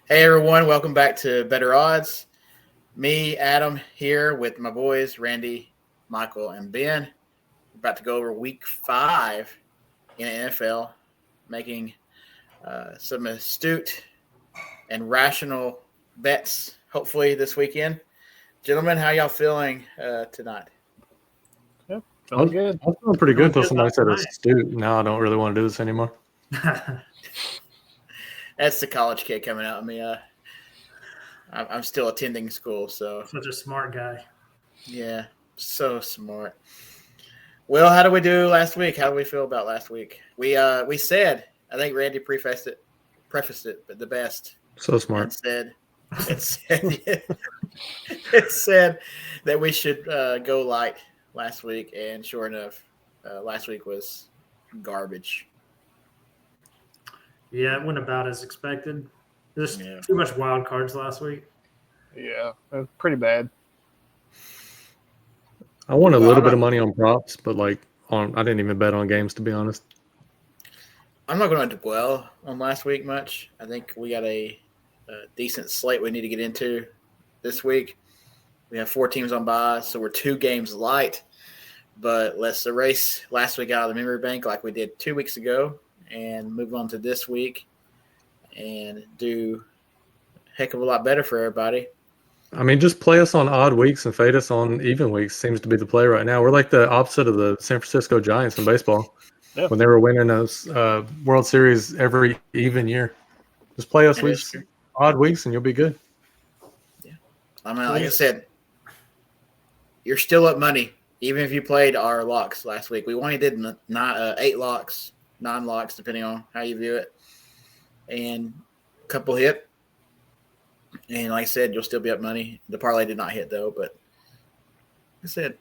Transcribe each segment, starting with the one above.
Hey everyone, welcome back to Better Odds. Me, Adam, here with my boys Randy, Michael, and Ben. We're about to go over Week 5 in the NFL, making some astute and rational bets. Hopefully this weekend, gentlemen. How y'all feeling tonight? Yeah, I was, feeling good. I was feeling pretty good until Feeling somebody good said tonight. astute. Now I don't really want to do this anymore. That's the college kid coming out of me. I'm still attending school, so Such a smart guy. yeah, so smart. Well, how did we do last week? How do we feel about last week? We said, I think Randy prefaced it, but the best, So and smart. said it said that we should go light last week, and sure enough, last week was garbage. Yeah, it went about as expected. There's Yeah. too much wild cards last week. Yeah, pretty bad. I won a Well, little bit of money on props, but I didn't even bet on games to be honest. I'm not going to dwell on last week much. I think we got a decent slate we need to get into this week. We have 4 teams on bye, so we're 2 games light. But let's erase last week out of the memory bank like we did 2 weeks ago and move on to this week and do a heck of a lot better for everybody. I mean, just play us on odd weeks and fade us on even weeks seems to be the play right now. We're like the opposite of the San Francisco Giants in baseball Yeah. when they were winning those World Series every even year. Just play us That is weeks, true. odd weeks, and you'll be good. I mean, like I said, you're still up money, even if you played our locks last week. We only did 8 locks, 9 locks, depending on how you view it. And a couple hit. And like I said, you'll still be up money. The parlay did not hit though, but like I said,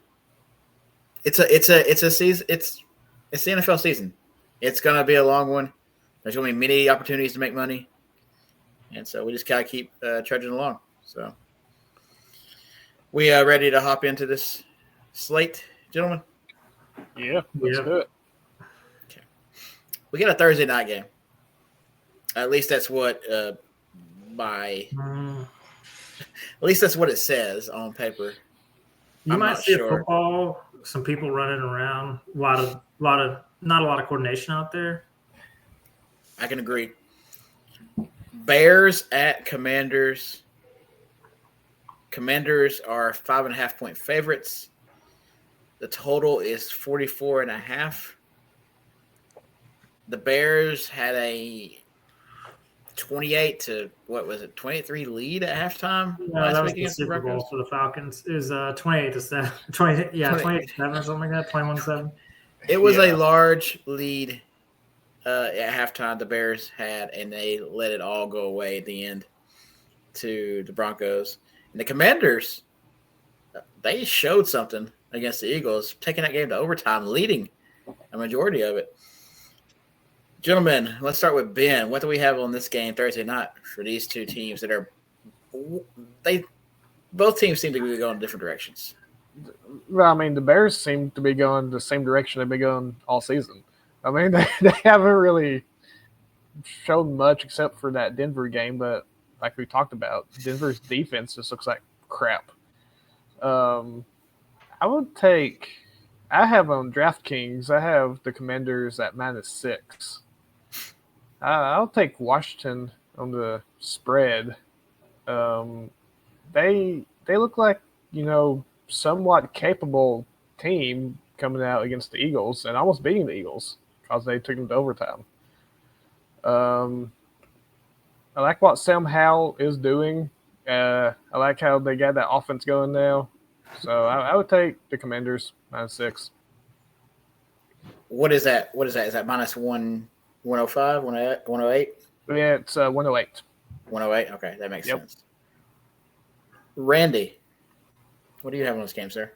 it's a season. It's the NFL season. It's gonna be a long one. There's gonna be many opportunities to make money, and so we just gotta keep trudging along. So we are ready to hop into this slate, gentlemen. Yeah, let's Yeah. do it. We got a Thursday night game. At least that's what Mm, at least that's what it says on paper. you I'm might not see sure. a football, some people running around, not a lot of coordination out there. I can agree. Bears at Commanders. Commanders are 5.5-point favorites. The total is 44.5. The Bears had a 23 lead at halftime Yeah, last that was week the against the Super Bowl Broncos. for the Falcons. It was 28-7. 28-7 or something like that. 21-7. It was Yeah. a large lead at halftime the Bears had, and they let it all go away at the end to the Broncos. And the Commanders, they showed something against the Eagles, taking that game to overtime, leading a majority of it. Gentlemen, let's start with Ben. What do we have on this game Thursday night for these two teams that are both teams seem to be going different directions? Well, I mean, the Bears seem to be going the same direction they've been going all season. I mean, they haven't really shown much except for that Denver game, but like we talked about, Denver's defense just looks like crap. I would take. I have on DraftKings. I have the Commanders at -6. I'll take Washington on the spread. Um, they look like somewhat capable team coming out against the Eagles and almost beating the Eagles because they took them to overtime. I like what Sam Howell is doing. I like how they got that offense going now. So I would take the Commanders -6. What is that? Is that minus 105, 108? Yeah, it's 108. 108? Okay, that makes Yep. sense. Randy, what do you have on this game, sir?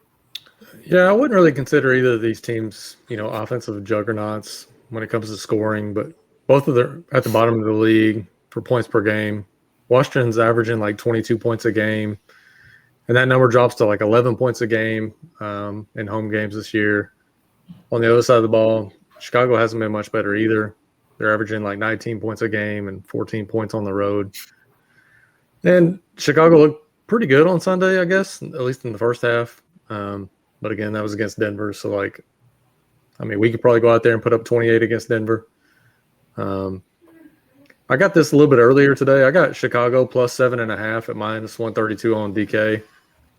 Yeah, I wouldn't really consider either of these teams, offensive juggernauts when it comes to scoring, but both of them at the bottom of the league for points per game. Washington's averaging like 22 points a game, and that number drops to like 11 points a game in home games this year. On the other side of the ball, Chicago hasn't been much better either. They're averaging like 19 points a game and 14 points on the road. And Chicago looked pretty good on Sunday, I guess, at least in the first half. But again, that was against Denver. So, we could probably go out there and put up 28 against Denver. I got this a little bit earlier today. I got Chicago plus 7.5 at minus 132 on DK.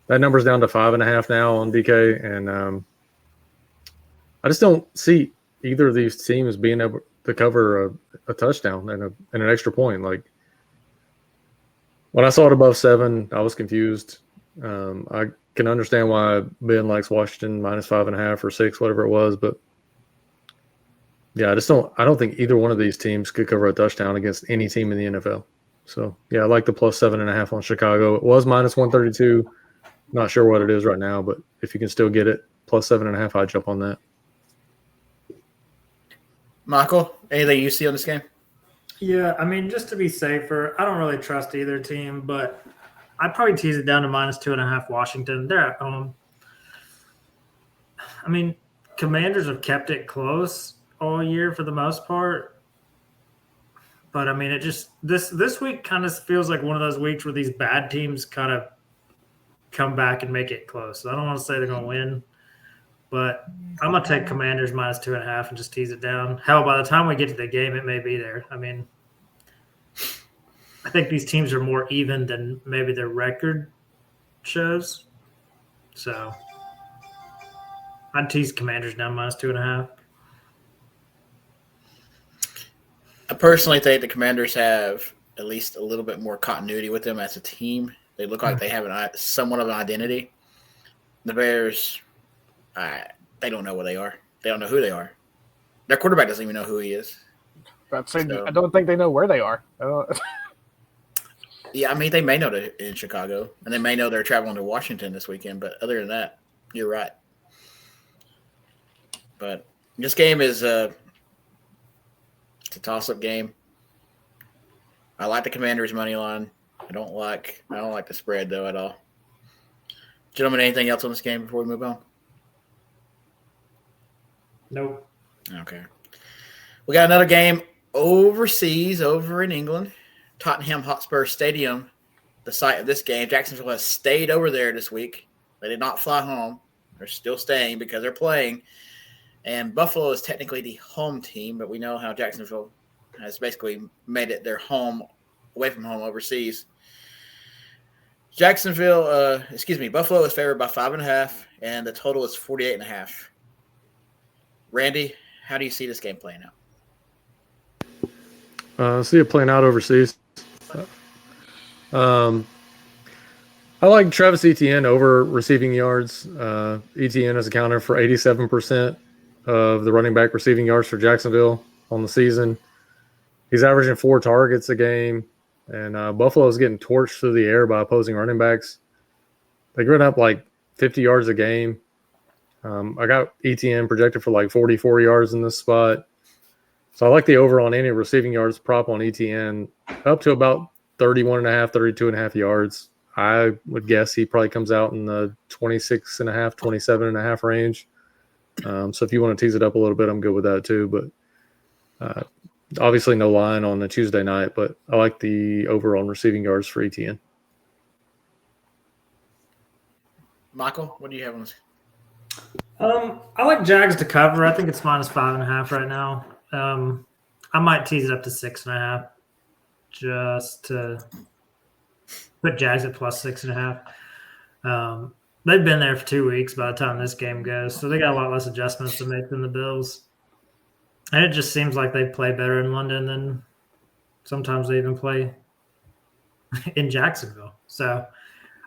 That number's down to 5.5 now on DK. And I just don't see either of these teams being able to cover a touchdown and an extra point. When I saw it above 7, I was confused. I can understand why Ben likes Washington minus 5.5 or 6, whatever it was. But yeah, I don't think either one of these teams could cover a touchdown against any team in the NFL. So yeah, I like the plus 7.5 on Chicago. It was minus 132. Not sure what it is right now, but if you can still get it plus 7.5, I'd jump on that. Michael, anything you see on this game? Yeah, just to be safer, I don't really trust either team, but I'd probably tease it down to minus 2.5 Washington. They're at home. Commanders have kept it close all year for the most part. But, it just – this week kind of feels like one of those weeks where these bad teams kind of come back and make it close. So I don't want to say they're going to win. But I'm going to take Commanders minus 2.5 and just tease it down. Hell, by the time we get to the game, it may be there. I think these teams are more even than maybe their record shows. So I'd tease Commanders down minus 2.5. I personally think the Commanders have at least a little bit more continuity with them as a team. They look like they have somewhat of an identity. The Bears – they don't know what they are. They don't know who they are. Their quarterback doesn't even know who he is. I don't think they know where they are. Yeah, they may know they're in Chicago, and they may know they're traveling to Washington this weekend. But other than that, you're right. But this game is it's a toss-up game. I like the Commanders' money line. I don't like the spread though at all. Gentlemen, anything else on this game before we move on? Nope. Okay. We got another game overseas, over in England. Tottenham Hotspur Stadium, the site of this game. Jacksonville has stayed over there this week. They did not fly home. They're still staying because they're playing. And Buffalo is technically the home team, but we know how Jacksonville has basically made it their home, away from home overseas. Buffalo is favored by 5.5, and the total is 48.5. Randy, how do you see this game playing out? See it playing out overseas. I like Travis Etienne over receiving yards. Etienne has accounted for 87% of the running back receiving yards for Jacksonville on the season. He's averaging 4 targets a game, and Buffalo is getting torched through the air by opposing running backs. They run up 50 yards a game. I got ETN projected for 44 yards in this spot. So I like the over on any receiving yards prop on ETN up to about 31.5, 32.5 yards. I would guess he probably comes out in the 26.5, 27.5 range. So if you want to tease it up a little bit, I'm good with that too. But obviously no line on the Tuesday night, but I like the over on receiving yards for ETN. Michael, what do you have on this? I like Jags to cover. I think it's minus 5.5 right now. I might tease it up to 6.5 just to put Jags at plus 6.5. They've been there for 2 weeks by the time this game goes, so they got a lot less adjustments to make than the Bills. And it just seems like they play better in London than sometimes they even play in Jacksonville. So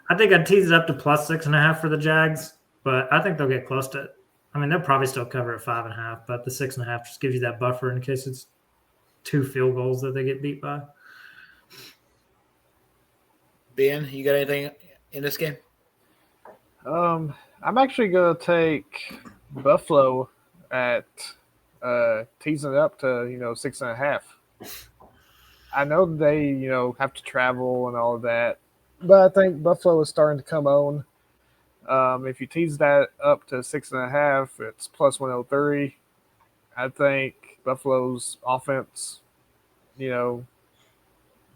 I think I'd tease it up to plus 6.5 for the Jags. But I think they'll get close to it. They'll probably still cover at 5.5, but the 6.5 just gives you that buffer in case it's 2 field goals that they get beat by. Ben, you got anything in this game? I'm actually going to take Buffalo at teasing it up to 6.5. I know they have to travel and all of that, but I think Buffalo is starting to come on. If you tease that up to 6.5, it's plus 103. I think Buffalo's offense, will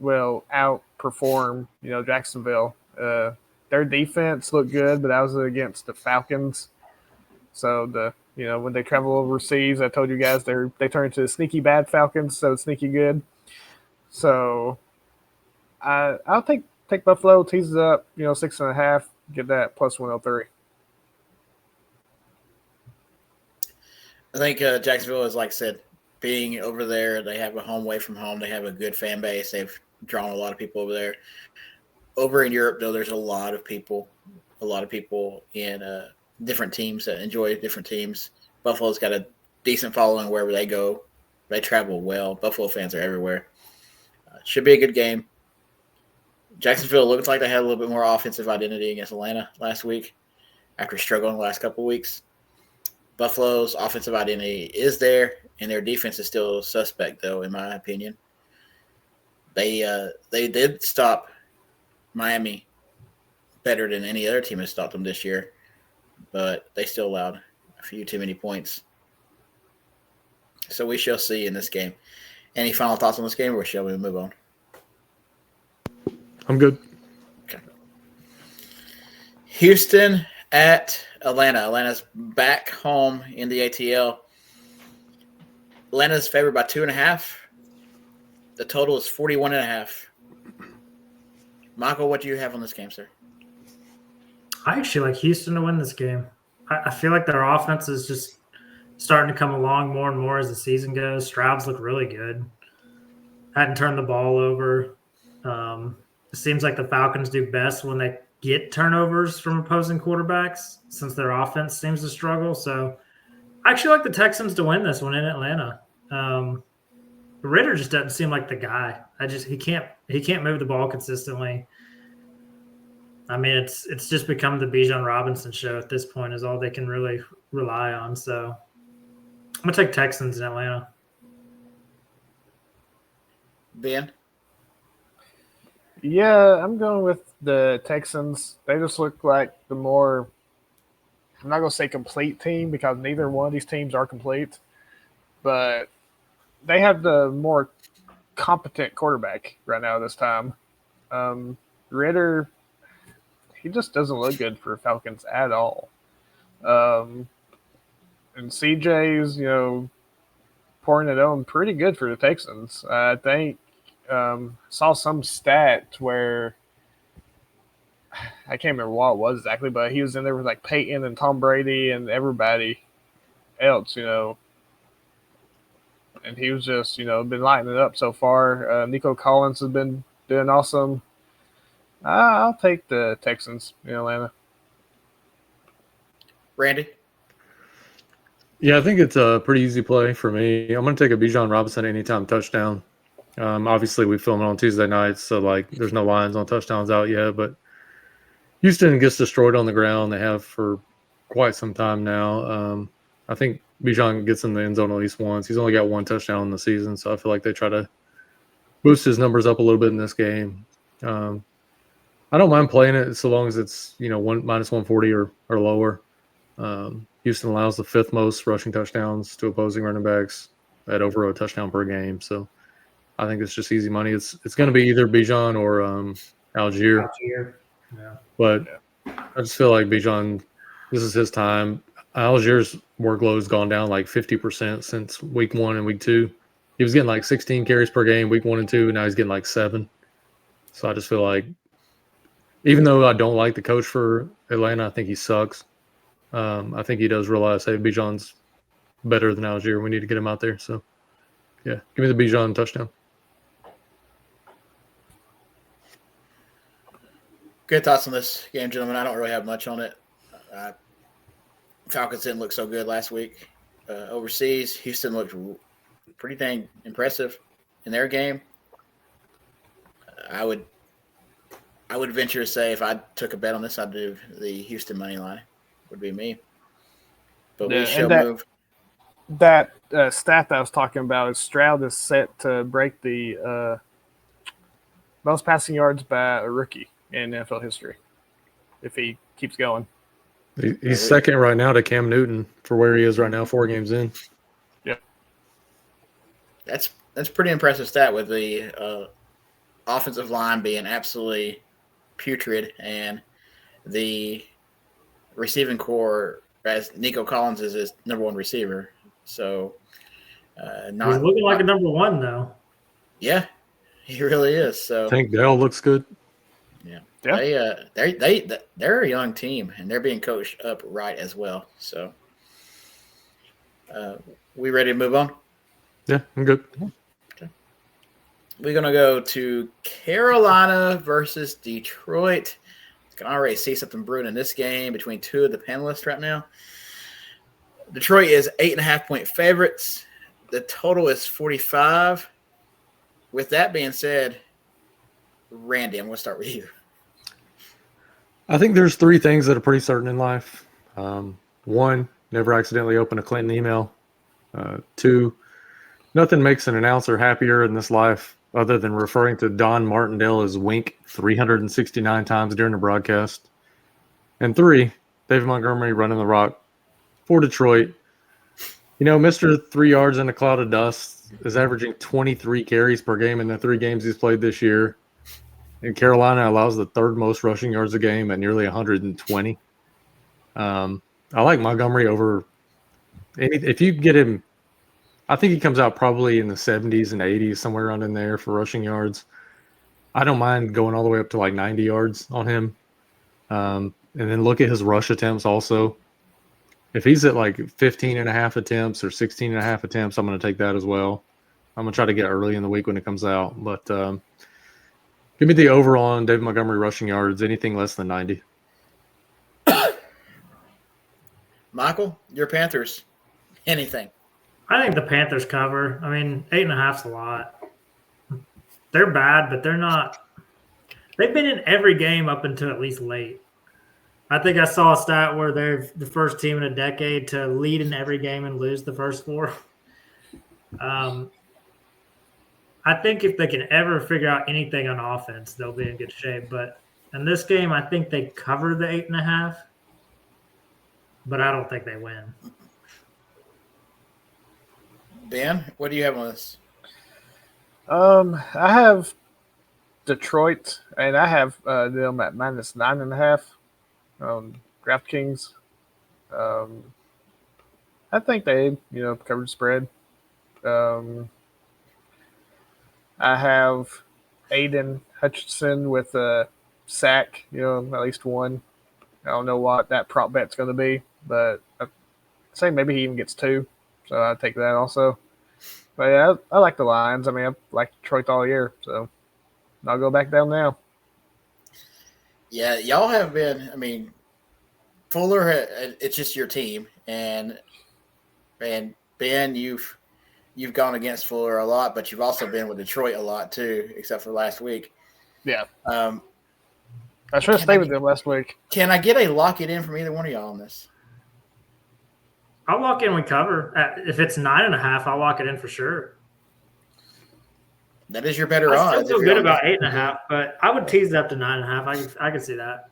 outperform outperform, Jacksonville. Their defense looked good, but that was against the Falcons. So when they travel overseas, I told you guys they turn into sneaky bad Falcons, so sneaky good. So I'll take Buffalo, tease it up, 6.5, get that plus 103. I think Jacksonville is, like I said, being over there, they have a home away from home. They have a good fan base. They've drawn a lot of people over there. Over in Europe, though, there's a lot of people in different teams that enjoy different teams. Buffalo's got a decent following wherever they go. They travel well. Buffalo fans are everywhere. Should be a good game. Jacksonville looks like they had a little bit more offensive identity against Atlanta last week after struggling the last couple of weeks. Buffalo's offensive identity is there, and their defense is still suspect, though, in my opinion. They did stop Miami better than any other team has stopped them this year, but they still allowed a few too many points. So we shall see in this game. Any final thoughts on this game, or shall we move on? I'm good. Okay. Houston at Atlanta. Atlanta's back home in the ATL. Atlanta's favored by 2.5. The total is 41.5. Michael, what do you have on this game, sir? I actually like Houston to win this game. I feel like their offense is just starting to come along more and more as the season goes. Stroud's look really good. Hadn't turned the ball over. It seems like the Falcons do best when they get turnovers from opposing quarterbacks, since their offense seems to struggle. So I actually like the Texans to win this one in Atlanta. Ritter just doesn't seem like the guy. He can't move the ball consistently. I mean, it's just become the Bijan Robinson show at this point, is all they can really rely on. So I'm gonna take Texans in Atlanta. Ben? Yeah, I'm going with the Texans. They just look like the more, I'm not going to say complete team, because neither one of these teams are complete, but they have the more competent quarterback right now this time. Ritter, he just doesn't look good for Falcons at all. And CJ's, pouring it on pretty good for the Texans. I think saw some stat where I can't remember what it was exactly, but he was in there with like Peyton and Tom Brady and everybody else, and he was just, been lighting it up so far. Nico Collins has been doing awesome. I'll take the Texans in Atlanta. Randy? Yeah, I think it's a pretty easy play for me. I'm going to take a Bijan Robinson anytime touchdown. Obviously, we film it on Tuesday nights, so there's no lines on touchdowns out yet. But Houston gets destroyed on the ground. They have for quite some time now. I think Bijan gets in the end zone at least once. He's only got one touchdown in the season, so I feel like they try to boost his numbers up a little bit in this game. I don't mind playing it so long as it's minus 140 or lower. Houston allows the 5th most rushing touchdowns to opposing running backs at over a touchdown per game. So I think it's just easy money. It's going to be either Bijan or Algier. Yeah. But I just feel like Bijan, this is his time. Algier's workload has gone down like 50% since week 1 and week 2. He was getting like 16 carries per game week 1 and 2, and now he's getting like 7. So I just feel like, even though I don't like the coach for Atlanta, I think he sucks. I think he does realize, hey, Bijan's better than Algier. We need to get him out there. So, yeah, give me the Bijan touchdown. Good thoughts on this game, gentlemen. I don't really have much on it. Falcons didn't look so good last week. Overseas, Houston looked pretty dang impressive in their game. I would venture to say if I took a bet on this, I'd do the Houston money line. Would be me. But we shall move. That stat that I was talking about is Stroud is set to break the most passing yards by a rookie in NFL history if he keeps going. He's second right now to Cam Newton for where he is right now, 4 games in. Yep. That's pretty impressive stat with the offensive line being absolutely putrid, and the receiving core, as Nico Collins is his number one receiver. So, He's looking like a number one, though. Yeah, he really is. So Tank Dell looks good. Yeah. Yeah. They're a young team, and they're being coached up right as well. So, we ready to move on? Yeah, I'm good. Okay. We're gonna go to Carolina versus Detroit. I can already see something brewing in this game between two of the panelists right now. Detroit is 8.5-point favorites. The total is 45. With that being said, Randy, I'm going to start with you. I think there's three things that are pretty certain in life. One, never accidentally open a Clinton email. Two, nothing makes an announcer happier in this life other than referring to Don Martindale as Wink 369 times during the broadcast. And three, David Montgomery running the rock for Detroit. You know, Mr. 3 yards in a cloud of dust is averaging 23 carries per game in the 3 games he's played this year. And Carolina allows the third most rushing yards a game at nearly 120. I like Montgomery over if you get him. I think he comes out probably in the 70s and 80s, somewhere around in there for rushing yards. I don't mind going all the way up to like 90 yards on him. And then look at his rush attempts also. If he's at like 15 and a half attempts or 16 and a half attempts, I'm going to take that as well. I'm going to try to get early in the week when it comes out. But give me the over on David Montgomery rushing yards, anything less than 90. Michael, your Panthers, anything? I think the Panthers cover. I mean, 8.5's a lot. They're bad, but they're not. They've been in every game up until at least late. I think I saw a stat where they're the first team in a decade to lead in every game and lose the first 4. I think if they can ever figure out anything on offense, they'll be in good shape. But in this game, I think they cover the 8.5, but I don't think they win. Ben, what do you have on this? I have Detroit, and I have them at minus 9.5. DraftKings. I think they, covered spread. I have Aiden Hutchinson with a sack, at least one. I don't know what that prop bet's going to be, but I say maybe he even gets 2. So I'll take that also. But yeah, I like the Lions. I mean, I've liked Detroit all year, so I'll go back down now. Yeah, y'all have been. I mean, Fuller. It's just your team, and Ben, you've gone against Fuller a lot, but you've also been with Detroit a lot too, except for last week. Yeah. I should have stayed with them last week. Can I get a lock it in from either one of y'all on this? I'll lock in with cover. If it's 9.5, I'll lock it in for sure. That is your better odds. I still feel good about 8.5, but I would tease it up to 9.5. I can see that.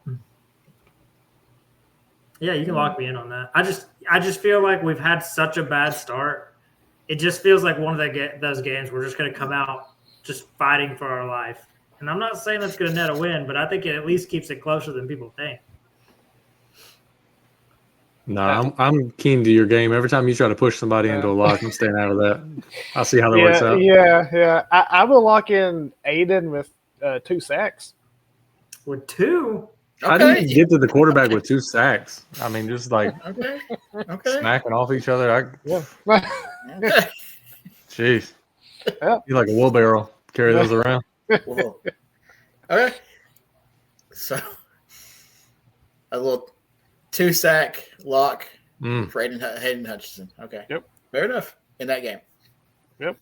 Yeah, you can lock me in on that. I just feel like we've had such a bad start. It just feels like one of those games we're just going to come out just fighting for our life. And I'm not saying that's going to net a win, but I think it at least keeps it closer than people think. No, I'm keen to your game. Every time you try to push somebody into a lock, I'm staying out of that. I'll see how that works out. Yeah. I will lock in Aiden with 2 sacks. With 2? How do you get to the quarterback with 2 sacks? I mean, just like okay. smacking off each other. Okay. Jeez. Yeah. You're like a wheelbarrow. Carry those around. Whoa. Okay. So, a little 2-sack lock for Hayden Hutchinson. Okay. Yep. Fair enough in that game. Yep.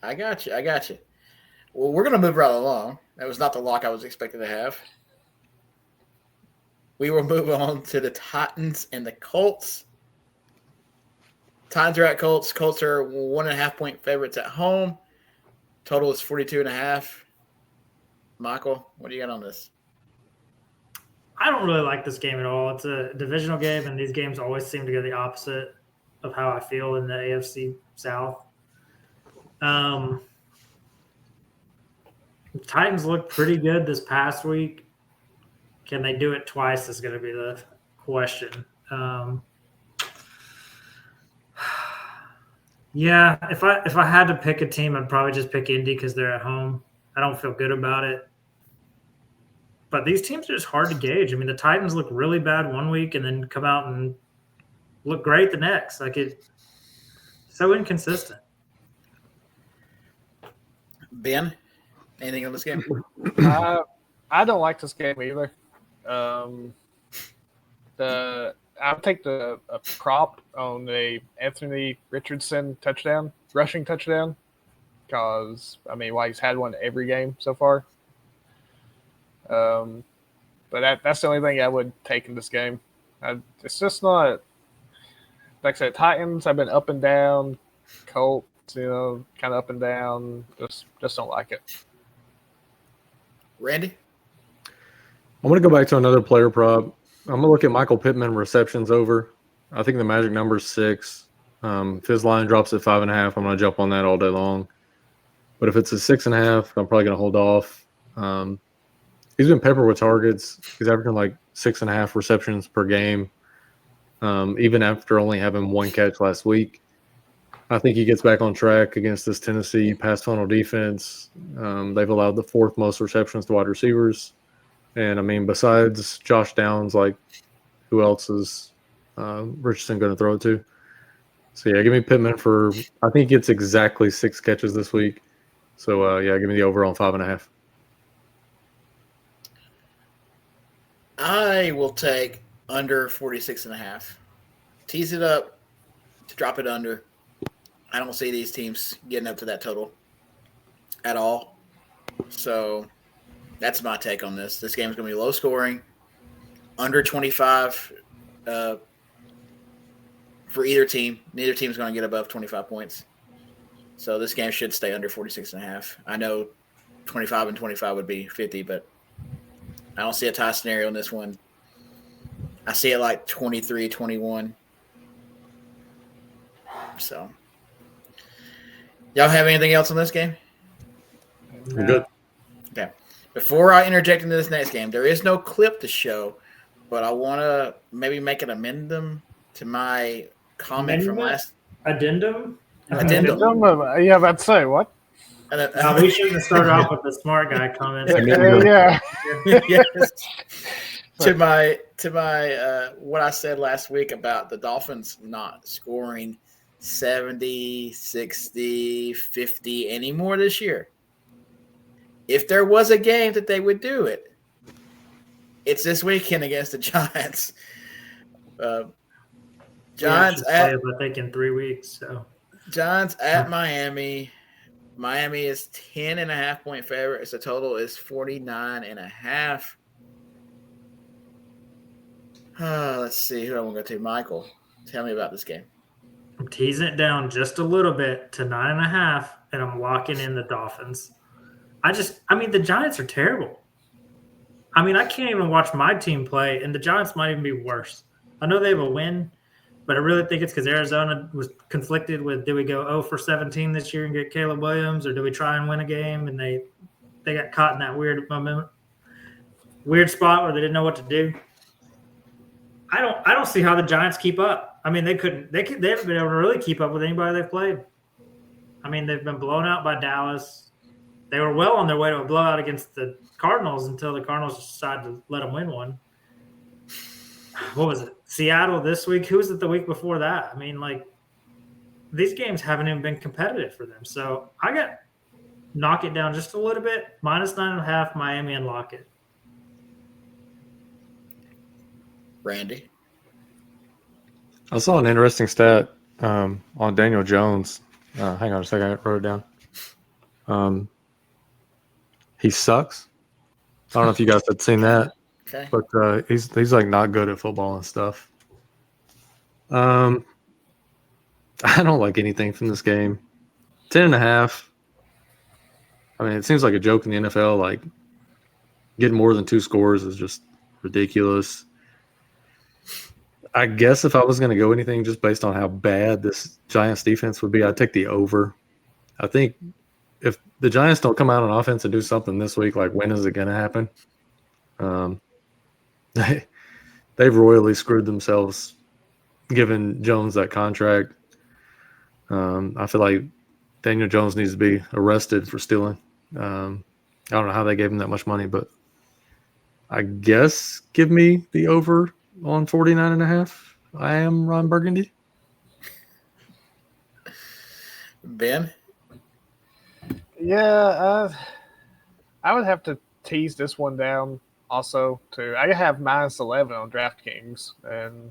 I got you. Well, we're going to move right along. That was not the lock I was expecting to have. We will move on to the Titans and the Colts. Titans are at Colts. Colts are 1.5-point favorites at home. Total is 42.5. Michael, what do you got on this? I don't really like this game at all. It's a divisional game, and these games always seem to go the opposite of how I feel in the AFC South. The Titans looked pretty good this past week. Can they do it twice is going to be the question. Yeah, if I had to pick a team, I'd probably just pick Indy because they're at home. I don't feel good about it. But these teams are just hard to gauge. I mean, the Titans look really bad one week and then come out and look great the next. Like it's so inconsistent. Ben, anything on this game? I don't like this game either. I'll take a prop on a Anthony Richardson rushing touchdown, because he's had one every game so far. But that's the only thing I would take in this game. It's just not, like I said, Titans have been up and down, Colts, kind of up and down. Just don't like it. Randy? I'm going to go back to another player prop. I'm going to look at Michael Pittman receptions over. I think the magic number is 6. If his line drops at 5.5, I'm going to jump on that all day long. But if it's a 6.5, I'm probably going to hold off. He's been peppered with targets. He's averaging like 6.5 receptions per game, even after only having 1 catch last week. I think he gets back on track against this Tennessee pass funnel defense. They've allowed the 4th most receptions to wide receivers. And, besides Josh Downs, like, who else is Richardson going to throw it to? So, yeah, give me Pittman for – I think he gets exactly 6 catches this week. So, give me the over on 5.5. I will take under 46.5. Tease it up to drop it under. I don't see these teams getting up to that total at all. So that's my take on this. This game is going to be low scoring, under 25 for either team. Neither team is going to get above 25 points. So this game should stay under 46.5. I know 25 and 25 would be 50, but I don't see a tie scenario in this one. I see it like 23-21. So, y'all have anything else on this game? We're good. Okay. Before I interject into this next game, there is no clip to show, but I want to maybe make an addendum to my comment from last. Addendum? Addendum. Yeah, about to say what? We shouldn't have started off with the smart guy comment. Yeah. Yes. To my what I said last week about the Dolphins not scoring 70, 60, 50 anymore this year. If there was a game that they would do it, it's this weekend against the Giants. Giants I think in 3 weeks. So Giants at Miami. Miami is 10.5 point favorite. Its total is 49.5. Let's see who I want to go to. Michael, tell me about this game. I'm teasing it down just a little bit to 9.5, and I'm locking in the Dolphins. The Giants are terrible. I can't even watch my team play, and the Giants might even be worse. I know they have a win, but I really think it's because Arizona was conflicted with, do we go 0 for 17 this year and get Caleb Williams, or do we try and win a game? And they got caught in that weird spot where they didn't know what to do. I don't see how the Giants keep up. They haven't been able to really keep up with anybody they've played. They've been blown out by Dallas. They were well on their way to a blowout against the Cardinals until the Cardinals decided to let them win one. What was it? Seattle this week? Who was it the week before that? These games haven't even been competitive for them. So I got knock it down just a little bit, -9.5 Miami, and lock it. Randy? I saw an interesting stat on Daniel Jones. Hang on a second, I wrote it down. He sucks. I don't know if you guys had seen that. Okay. But he's like not good at football and stuff. I don't like anything from this game. 10.5. It seems like a joke in the NFL. Like, getting more than 2 scores is just ridiculous. I guess if I was going to go anything just based on how bad this Giants defense would be, I'd take the over. I think if the Giants don't come out on offense and do something this week, like when is it going to happen? They've royally screwed themselves giving Jones that contract. I feel like Daniel Jones needs to be arrested for stealing. I don't know how they gave him that much money, but I guess give me the over on 49.5. I am Ron Burgundy. Ben? Yeah, I would have to tease this one down also too. I have -11 on DraftKings, and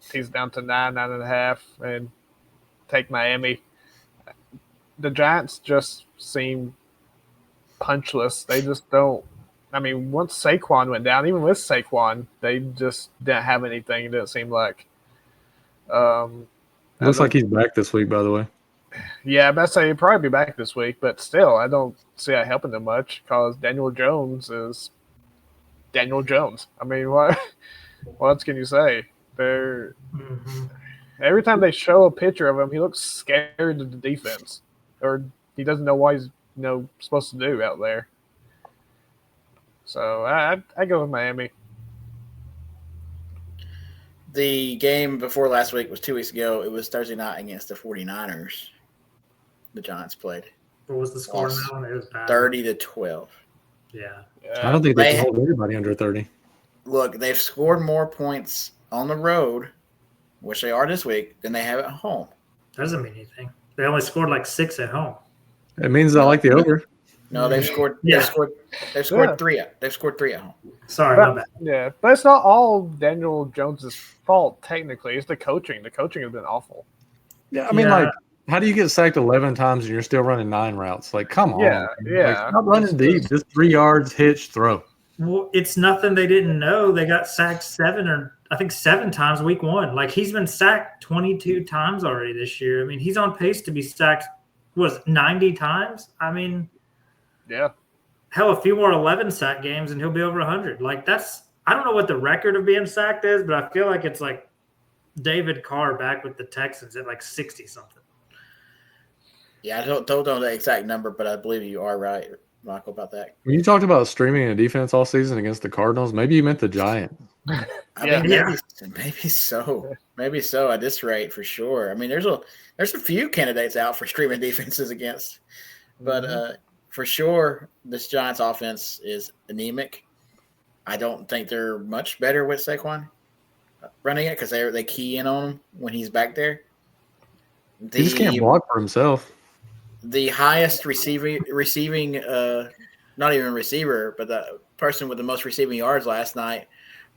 tease it down to 9.5, and take Miami. The Giants just seem punchless. They just don't. I mean, once Saquon went down, even with Saquon, they just didn't have anything. It didn't seem like. Looks like he's back this week, by the way. Yeah, I bet say he'll probably be back this week, but still, I don't see that helping them much because Daniel Jones is Daniel Jones. I mean, what else can you say? Every time they show a picture of him, he looks scared of the defense, or he doesn't know what he's supposed to do out there. So I go with Miami. The game before last week was 2 weeks ago. It was Thursday night against the 49ers. The Giants played. What was the score now? It was bad. 30-12. Yeah. I don't think they can hold anybody under 30. Look, they've scored more points on the road, which they are this week, than they have at home. Doesn't mean anything. They only scored like 6 at home. It means I like the over. No, they've scored. Yeah. They've scored 3. They've scored 3 at home. Sorry, my bad. Yeah, but it's not all Daniel Jones's fault. Technically, it's the coaching. The coaching has been awful. Yeah, I mean, like, how do you get sacked 11 times and you're still running 9 routes? Like, come on. Yeah. Like, stop running deep. Just 3 yards, hitch, throw. Well, it's nothing they didn't know. They got sacked 7 times week 1. Like, he's been sacked 22 times already this year. I mean, he's on pace to be sacked, 90 times? I mean, yeah. Hell, a few more 11 sack games and he'll be over 100. Like, I don't know what the record of being sacked is, but I feel like it's like David Carr back with the Texans at like 60 something. Yeah, I don't know the exact number, but I believe you are right, Michael, about that. When you talked about streaming a defense all season against the Cardinals, maybe you meant the Giants. Maybe so. Maybe so at this rate for sure. I mean, there's a few candidates out for streaming defenses against, but for sure, this Giants offense is anemic. I don't think they're much better with Saquon running it because they key in on him when he's back there. He just can't block for himself. The highest receiving, not even receiver, but the person with the most receiving yards last night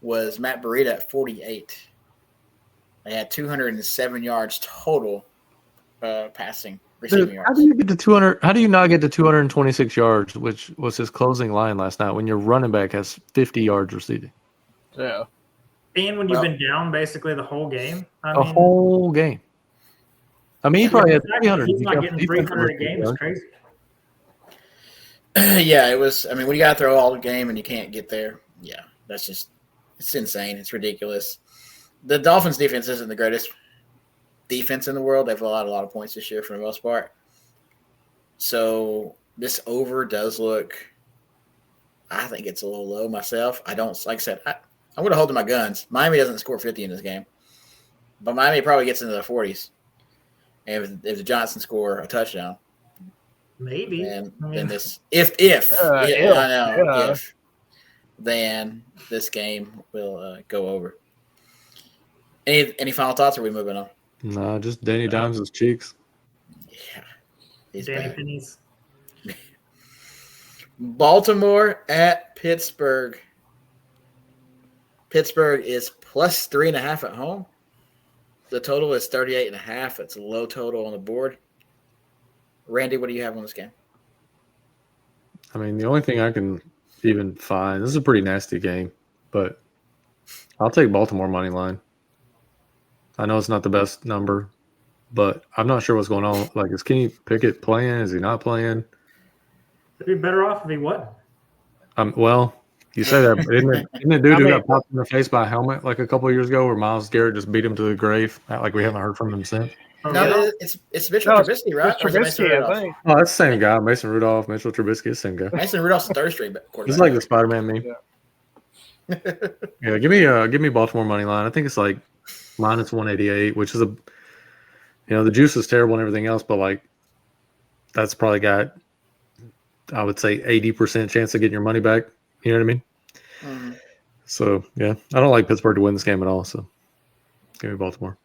was Matt Breida at 48. They had 207 yards total passing. Receiving yards. How do you get to 200? How do you not get to 226 yards, which was his closing line last night, when your running back has 50 yards receiving? Yeah. And when you've been down basically the whole game. Whole game. I mean, he probably had 300. He's not getting 300 a game. It's crazy. Yeah, it was. I mean, when you got to throw all the game and you can't get there, yeah, it's insane. It's ridiculous. The Dolphins' defense isn't the greatest defense in the world. They've allowed a lot of points this year for the most part. So this over does look, I think it's a little low myself. I don't, like I said, I'm going to hold to my guns. Miami doesn't score 50 in this game, but Miami probably gets into the 40s. And if the Giants score a touchdown, maybe. And I mean, then this, then this game will go over. Any final thoughts? Or are we moving on? No, just Danny Dimes' cheeks. Yeah, he's Danny bad. Pennies. Baltimore at Pittsburgh. Pittsburgh is plus 3.5 at home. The total is 38.5. It's a low total on the board. Randy, what do you have on this game? I mean, the only thing I can even find, this is a pretty nasty game, but I'll take Baltimore money line. I know it's not the best number, but I'm not sure what's going on. Like, is Kenny Pickett playing? Is he not playing? He'd be better off if he wasn't. Well, you say that, but isn't it dude who got popped in the face by a helmet like a couple of years ago where Myles Garrett just beat him to the grave? Like we haven't heard from him since. Oh, No, really? it's Mitchell No, Trubisky, right? It's Or is it Mason Trubisky, I Rudolph? think. Oh, that's the same guy. Mason Rudolph, Mitchell Trubisky, same guy. Mason Rudolph's the third string quarterback. It's like the Spider-Man meme. Yeah. Yeah, give me Baltimore money line. I think it's like minus 188, which is the juice is terrible and everything else, but like that's probably got, I would say, 80% chance of getting your money back. You know what I mean? Mm-hmm. So yeah, I don't like Pittsburgh to win this game at all. So give me Baltimore.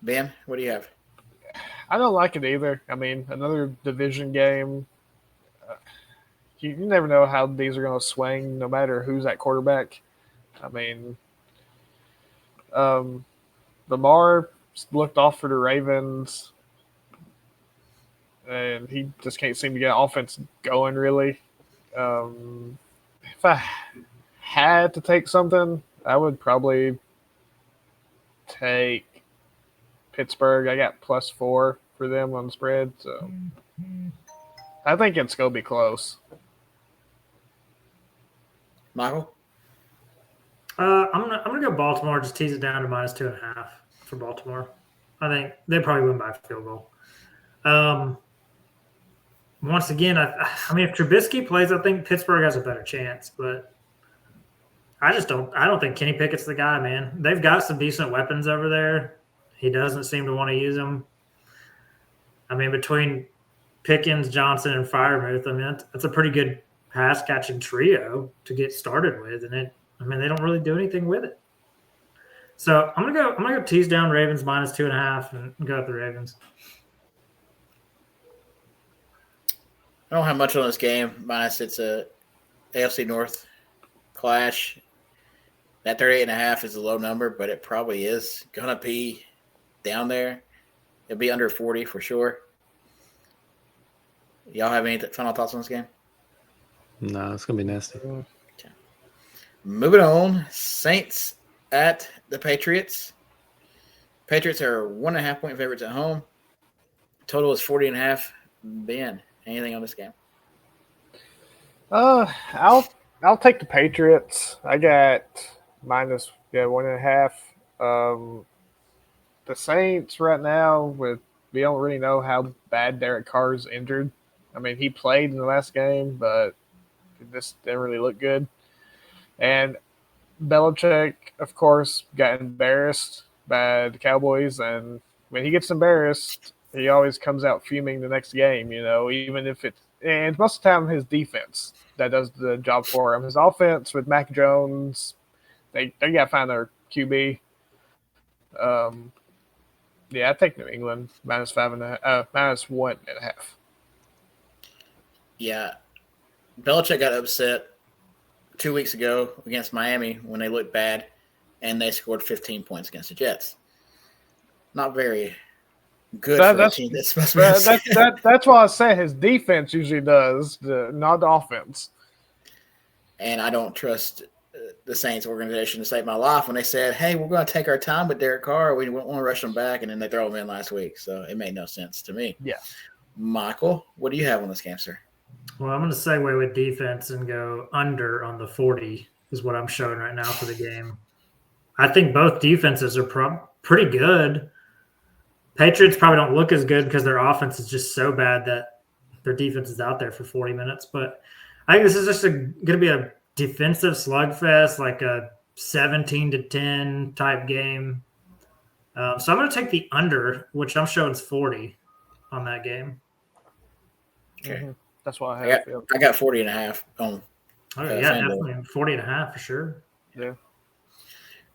Ben, what do you have? I don't like it either. I mean, another division game. You never know how these are going to swing, no matter who's at quarterback. I mean, Lamar looked off for the Ravens, and he just can't seem to get offense going, really. If I had to take something, I would probably take Pittsburgh. I got +4 for them on the spread, so I think it's going to be close. Michael? I'm gonna go Baltimore. Just tease it down to -2.5 for Baltimore. I think they probably win by a field goal. Once again, I mean, if Trubisky plays, I think Pittsburgh has a better chance. But I don't think Kenny Pickett's the guy, man. They've got some decent weapons over there. He doesn't seem to want to use them. I mean, between Pickens, Johnson, and Freiermuth, I mean, that's a pretty good pass catching trio to get started with, and they don't really do anything with it. So I'm gonna go tease down Ravens -2.5 and go with the Ravens. I don't have much on this game. Minus it's a AFC North clash. That 38.5 is a low number, but it probably is gonna be down there. It'll be under 40 for sure. Y'all have any final thoughts on this game? No, it's gonna be nasty. Okay. Moving on, Saints at the Patriots. Patriots are 1.5 point favorites at home. Total is 40.5. Ben, anything on this game? I'll take the Patriots. I got -1.5. The Saints right now, we don't really know how bad Derek Carr's injured. I mean, he played in the last game, but it just didn't really look good. And Belichick, of course, got embarrassed by the Cowboys, and when he gets embarrassed, he always comes out fuming the next game, even if it's – and most of the time his defense that does the job for him. His offense with Mac Jones, they got to find their QB. Yeah, I take New England -1.5. Yeah. Belichick got upset 2 weeks ago against Miami when they looked bad, and they scored 15 points against the Jets. Not very good for a team that's supposed to be that's why I say his defense usually does, not the offense. And I don't trust the Saints organization to save my life when they said, hey, we're going to take our time with Derek Carr. We don't want to rush him back, and then they throw him in last week. So it made no sense to me. Yeah. Michael, what do you have on this game, sir? Well, I'm going to segue with defense and go under on the 40 is what I'm showing right now for the game. I think both defenses are pretty good. Patriots probably don't look as good because their offense is just so bad that their defense is out there for 40 minutes. But I think this is just going to be a defensive slugfest, like a 17-10 type game. So I'm going to take the under, which I'm showing is 40 on that game. Okay. Mm-hmm. That's why I have. I got 40.5 on. Oh, yeah, definitely 40.5 for sure. Yeah.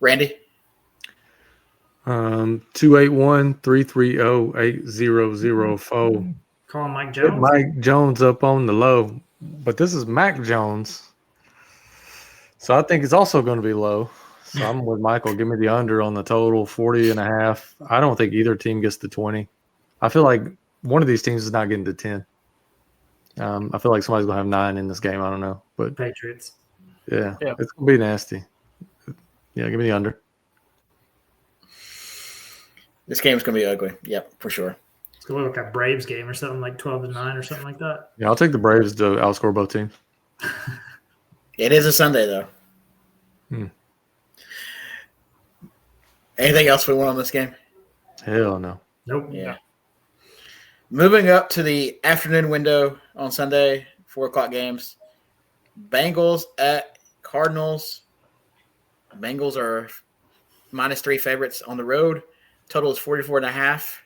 Randy? 281-330-8004. Call Mike Jones. Get Mike Jones up on the low, but this is Mac Jones, so I think it's also going to be low. So I'm with Michael. Give me the under on the total, 40.5. I don't think either team gets to 20. I feel like one of these teams is not getting to 10. I feel like somebody's going to have 9 in this game. I don't know, but Patriots. Yeah. It's going to be nasty. Yeah, give me the under. This game's going to be ugly. Yep, for sure. It's going to look like a Braves game or something like 12-9 or something like that. Yeah, I'll take the Braves to outscore both teams. It is a Sunday, though. Hmm. Anything else we want on this game? Hell no. Nope. Yeah. Moving up to the afternoon window on Sunday, 4:00 games. Bengals at Cardinals. Bengals are -3 favorites on the road. Total is 44.5.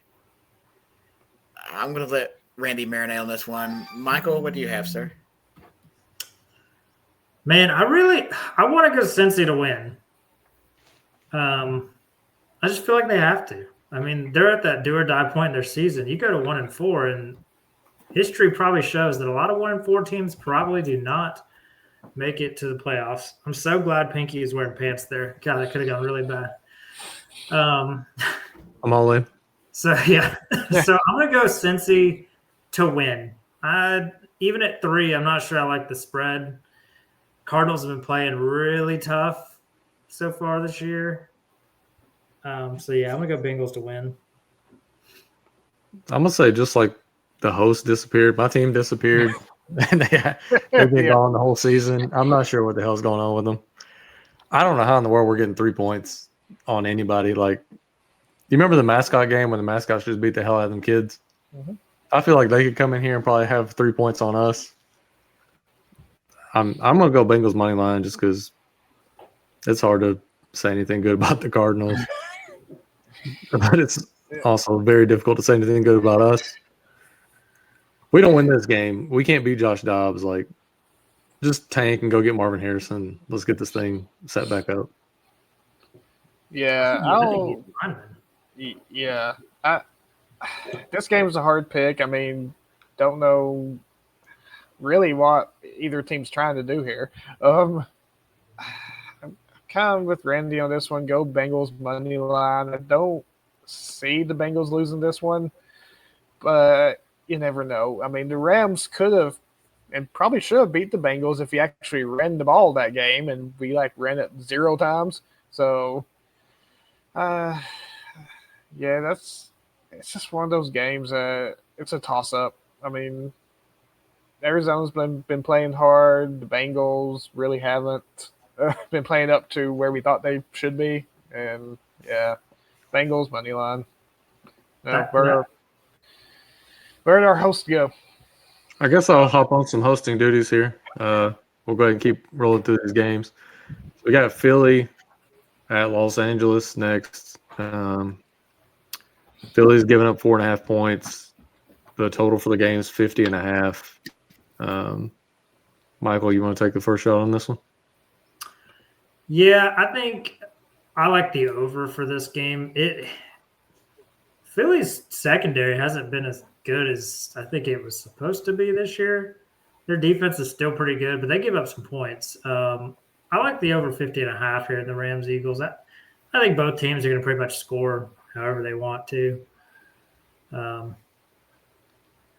I'm going to let Randy marinate on this one. Michael, what do you have, sir? Man, I want to go Cincy to win. I just feel like they have to. I mean, they're at that do or die point in their season. You go to 1-4, and history probably shows that a lot of 1-4 teams probably do not make it to the playoffs. I'm so glad Pinky is wearing pants there. God, that could have gone really bad. I'm all in. So yeah, so I'm gonna go Cincy to win. Even at 3, I'm not sure I like the spread. Cardinals have been playing really tough so far this year. So yeah, I'm gonna go Bengals to win. I'm gonna say just like the host disappeared, my team disappeared, and they've been gone the whole season. I'm not sure what the hell's going on with them. I don't know how in the world we're getting 3 points on anybody. Like, you remember the mascot game when the mascots just beat the hell out of them kids? Mm-hmm. I feel like they could come in here and probably have 3 points on us. I'm gonna go Bengals money line just because it's hard to say anything good about the Cardinals, but it's also very difficult to say anything good about us. We don't win this game. We can't beat Josh Dobbs. Like, just tank and go get Marvin Harrison. Let's get this thing set back up. This game is a hard pick. I mean, don't know really what either team's trying to do here. I'm kind of with Randy on this one. Go Bengals money line. I don't see the Bengals losing this one, but you never know. I mean, the Rams could have and probably should have beat the Bengals if he actually ran the ball that game, and we ran it 0 times. So, it's just one of those games. It's a toss up. I mean, Arizona's been playing hard. The Bengals really haven't been playing up to where we thought they should be, and Bengals money line. Where did our host go? I guess I'll hop on some hosting duties here. We'll go ahead and keep rolling through these games. We got Philly at Los Angeles next. Philly's giving up 4.5 points. The total for the game is 50.5. Michael, you want to take the first shot on this one? Yeah, I think I like the over for this game. Philly's secondary hasn't been as good as I think it was supposed to be this year. Their defense is still pretty good, but they give up some points. I like the over 50.5 here in the Rams Eagles. I think both teams are going to pretty much score however they want to,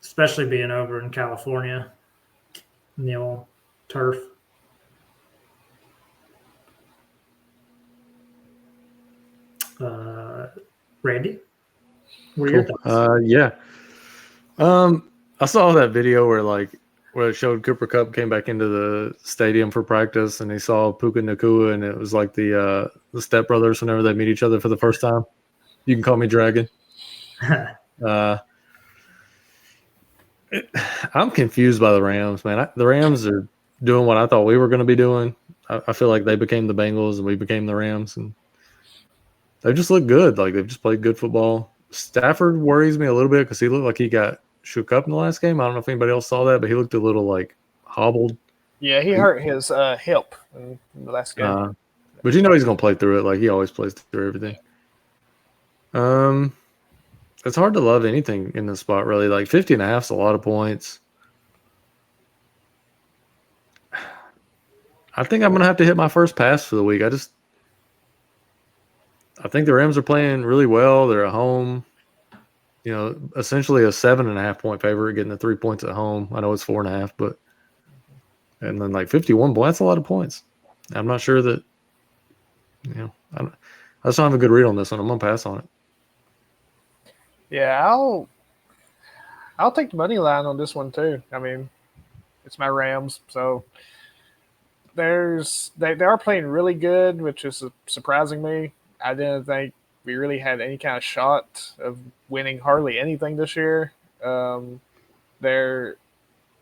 especially being over in California in the old turf. Randy, what are your thoughts? I saw that video where it showed Cooper Kupp came back into the stadium for practice, and he saw Puka Nacua, and it was like the stepbrothers whenever they meet each other for the first time. You can call me Dragon. I'm confused by the Rams, man. The Rams are doing what I thought we were going to be doing. I feel like they became the Bengals and we became the Rams, and they just look good. Like, they've just played good football. Stafford worries me a little bit because he looked like he got shook up in the last game. I don't know if anybody else saw that, but he looked a little hobbled. Yeah, he hurt his hip in the last game. But he's going to play through it. Like, he always plays through everything. It's hard to love anything in this spot, really. 50.5 is a lot of points. I think I'm going to have to hit my first pass for the week. I think the Rams are playing really well. They're at home. Essentially a 7.5 point favorite, getting the 3 points at home. I know it's 4.5, but and then 51 points, that's a lot of points. I'm not sure that, I just don't have a good read on this one. I'm gonna pass on it. Yeah, I'll take the money line on this one too. I mean, it's my Rams, so they are playing really good, which is surprising me. I didn't think we really had any kind of shot of winning hardly anything this year.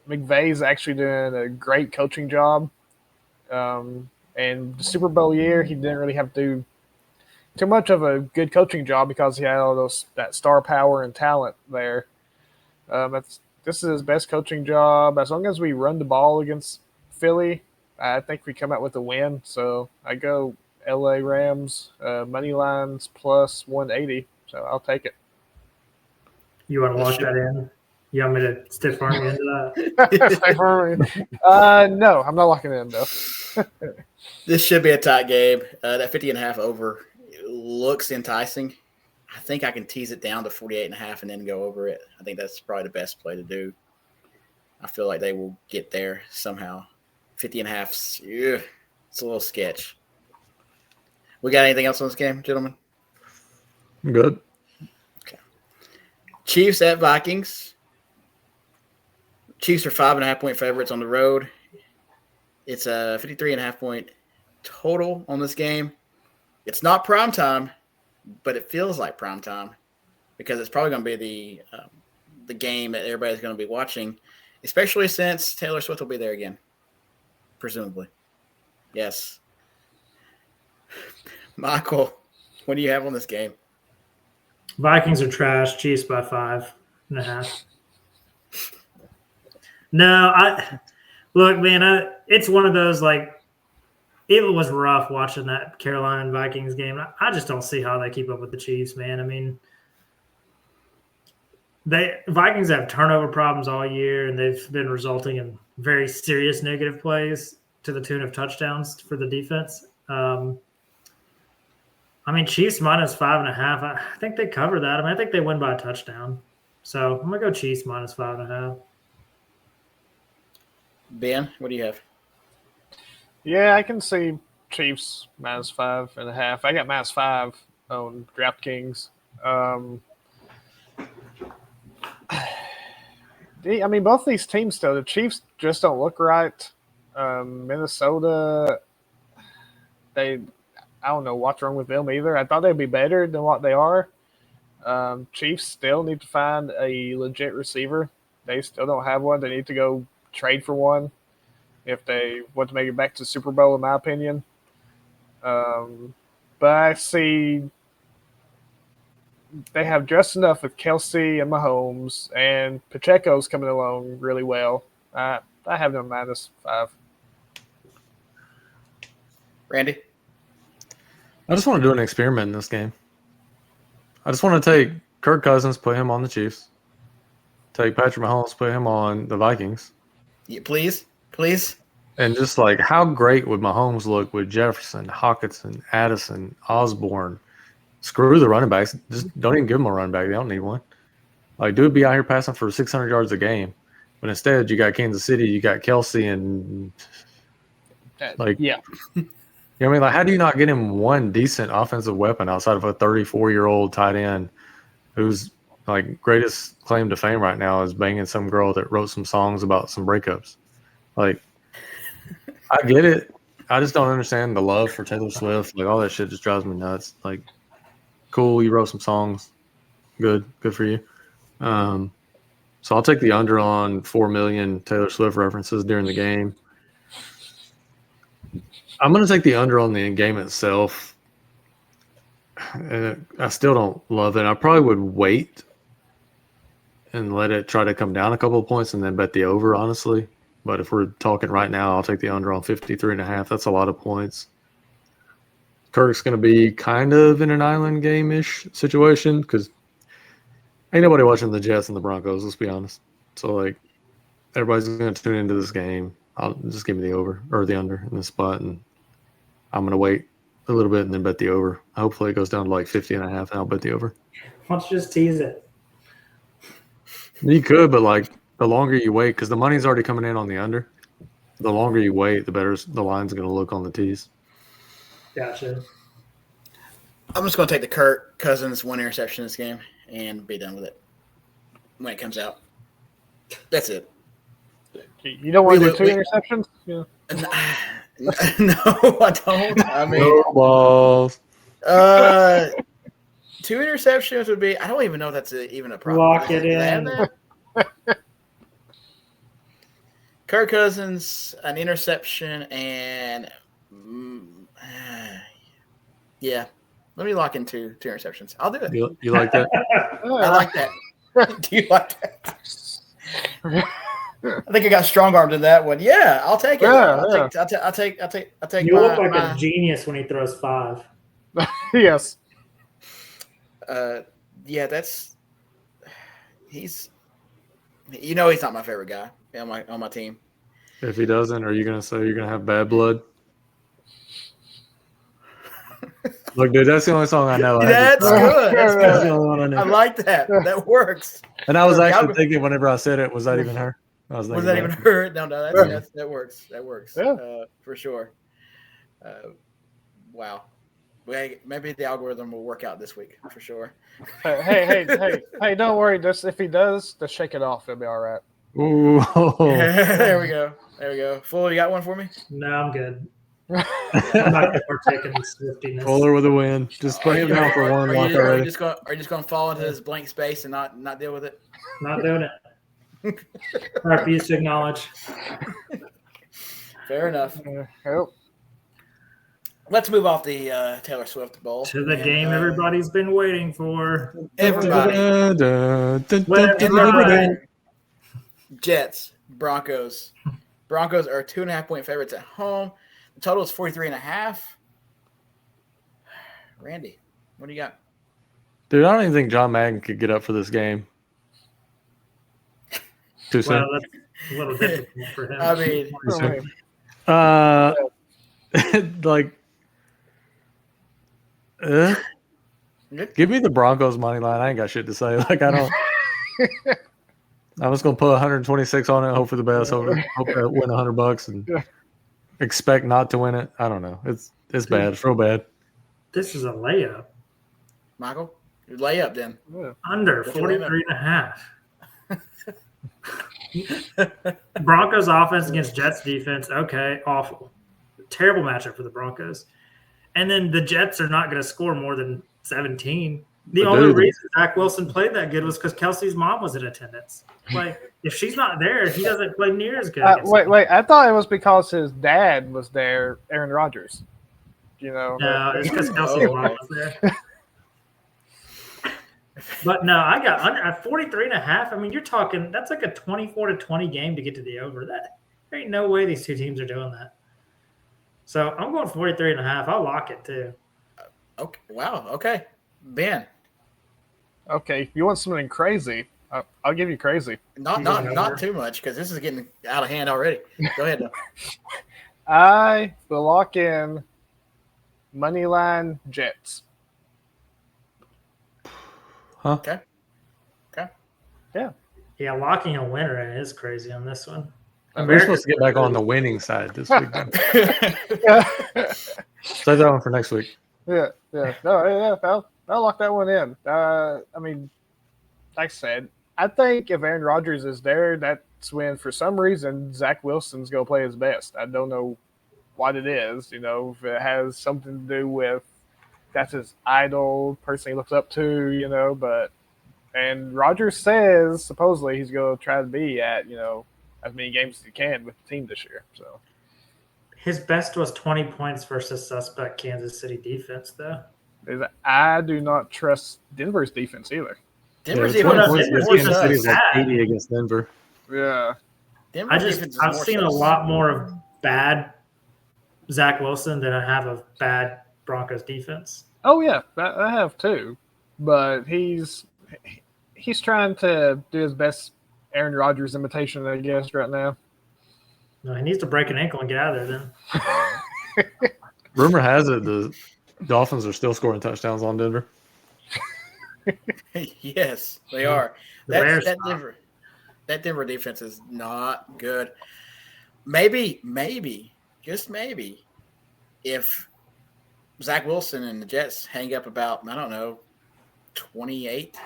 McVay's actually doing a great coaching job. And the Super Bowl year, he didn't really have to do too much of a good coaching job because he had all that star power and talent there. This is his best coaching job. As long as we run the ball against Philly, I think we come out with a win. So I go LA Rams, money lines plus 180. So I'll take it. You want to lock that in? You want me to stiff arm you into that? No, I'm not locking it in, though. This should be a tight game. That 50.5 over looks enticing. I think I can tease it down to 48.5 and then go over it. I think that's probably the best play to do. I feel like they will get there somehow. 50.5, yeah, it's a little sketch. We got anything else on this game, gentlemen? Good. Okay. Chiefs at Vikings. Chiefs are 5.5-point favorites on the road. It's a 53.5-point total on this game. It's not prime time, but it feels like prime time because it's probably going to be the game that everybody's going to be watching, especially since Taylor Swift will be there again, presumably. Yes. Michael, what do you have on this game? Vikings are trash. Chiefs by 5.5. No, look, man. It's one of those it was rough watching that Carolina and Vikings game. I just don't see how they keep up with the Chiefs, man. I mean, Vikings have turnover problems all year, and they've been resulting in very serious negative plays to the tune of touchdowns for the defense. Chiefs minus 5.5. I think they cover that. I think they win by a touchdown. So I'm gonna go Chiefs minus 5.5. Ben, what do you have? Yeah, I can see Chiefs minus 5.5. I got minus 5 on DraftKings. Both these teams, though, the Chiefs just don't look right. Minnesota, I don't know what's wrong with them either. I thought they'd be better than what they are. Chiefs still need to find a legit receiver. They still don't have one. They need to go trade for one if they want to make it back to the Super Bowl, in my opinion. But I see they have just enough with Kelsey and Mahomes, and Pacheco's coming along really well. I have them minus 5. Randy? I just want to do an experiment in this game. I just want to take Kirk Cousins, put him on the Chiefs. Take Patrick Mahomes, put him on the Vikings. Yeah, please. And just how great would Mahomes look with Jefferson, Hawkinson, Addison, Osborne? Screw the running backs. Just don't even give them a running back. They don't need one. Dude be out here passing for 600 yards a game. But instead, you got Kansas City, you got Kelsey, and yeah. You know what I mean? How do you not get him one decent offensive weapon outside of a 34-year-old tight end whose greatest claim to fame right now is banging some girl that wrote some songs about some breakups? I get it. I just don't understand the love for Taylor Swift. All that shit just drives me nuts. Cool, you wrote some songs. Good for you. So I'll take the under on 4 million Taylor Swift references during the game. I'm going to take the under on the game itself. And I still don't love it. I probably would wait and let it try to come down a couple of points and then bet the over, honestly. But if we're talking right now, I'll take the under on 53.5. That's a lot of points. Kirk's going to be kind of in an island game-ish situation because ain't nobody watching the Jets and the Broncos, let's be honest. So, everybody's going to tune into this game. I'll just give me the over or the under in this spot, and I'm going to wait a little bit and then bet the over. Hopefully it goes down to 50.5, and I'll bet the over. Why don't you just tease it? You could, but the longer you wait, because the money's already coming in on the under, the longer you wait, the better the line's going to look on the tees. Gotcha. I'm just going to take the Kirk Cousins 1 interception this game and be done with it when it comes out. That's it. You don't want to do 2 interceptions? Yeah. No, I don't. No balls. 2 interceptions would be. I don't even know if that's even a problem. Lock it Do they have in. that? Kirk Cousins, an interception, and yeah. Let me lock in two interceptions. I'll do it. You like that? I like that. Do you like that? I think I got strong armed in that one. Yeah, I'll take it. Yeah, I'll take. You look like a genius when he throws 5. Yes. Yeah, he's he's not my favorite guy on my team. If he doesn't, are you going to say you're going to have bad blood? Look, dude, that's the only song I know. That's good. That's That's the good. only one I know. I like that. That works. And I was actually thinking whenever I said it, was that even her? I was Was thinking that even her? No, that works. That works. Yeah. For sure. Wow. Maybe the algorithm will work out this week for sure. Hey! Don't worry. If he does, just shake it off. It'll be all right. Ooh. There we go. Fuller, you got one for me? No, I'm good. I'm not going to partake in the swiftiness. Fuller with a win. Just play him down for one walk Are you already. just going to fall into this blank space and not deal with it? Not doing it. I refuse to acknowledge. Fair enough. Help. Let's move off the Taylor Swift Bowl To the game everybody's been waiting for. Everybody. Jets, Broncos. Broncos are 2.5-point favorites at home. The total is 43.5. Randy, what do you got? Dude, I don't even think John Madden could get up for this game. Too soon. Well, that's a little difficult for him. I mean, give me the Broncos money line. I ain't got shit to say. I don't. I'm just gonna put 126 on it. Hope for the best. Hope I win $100 and expect not to win it. I don't know. It's bad. It's real bad. This is a layup. Michael, your layup then. Under 43.5. Broncos offense against Jets defense. Okay, awful. Terrible matchup for the Broncos. And then the Jets are not going to score more than 17. The only reason Zach Wilson played that good was because Kelsey's mom was in attendance. If she's not there, he doesn't play near as good. Wait. I thought it was because his dad was there, Aaron Rodgers. No, it's because Kelsey's mom was there. But no, I got under at 43.5. I mean, you're talking that's like a 24-20 game to get to the over. There ain't no way these two teams are doing that. So I'm going 43.5. I'll lock it too. Okay. Wow. Okay. Ben. Okay. If you want something crazy, I'll give you crazy. Not too much because this is getting out of hand already. Go ahead. I will lock in Moneyline Jets. Huh? Okay. Yeah, locking a winner in is crazy on this one. We're supposed to get back on the winning side this week. Save that one for next week. Yeah. No, I'll lock that one in. I mean, like I said, I think if Aaron Rodgers is there, that's when, for some reason, Zach Wilson's going to play his best. I don't know what it is, if it has something to do with that's his idol, person he looks up to, and Rodgers says supposedly he's going to try to be at, as many games as he can with the team this year. So his best was 20 points versus suspect Kansas City defense, though. I do not trust Denver's defense either. Denver's Kansas City's like 80 against Denver. Yeah. I've seen a lot more of bad Zach Wilson than I have of bad Broncos defense. Oh yeah, I have too. But he's trying to do his best Aaron Rodgers imitation, I guess, right now. No, he needs to break an ankle and get out of there then. Rumor has it the Dolphins are still scoring touchdowns on Denver. Yes, they are. That Denver defense is not good. Maybe, just maybe, if Zach Wilson and the Jets hang up about, 28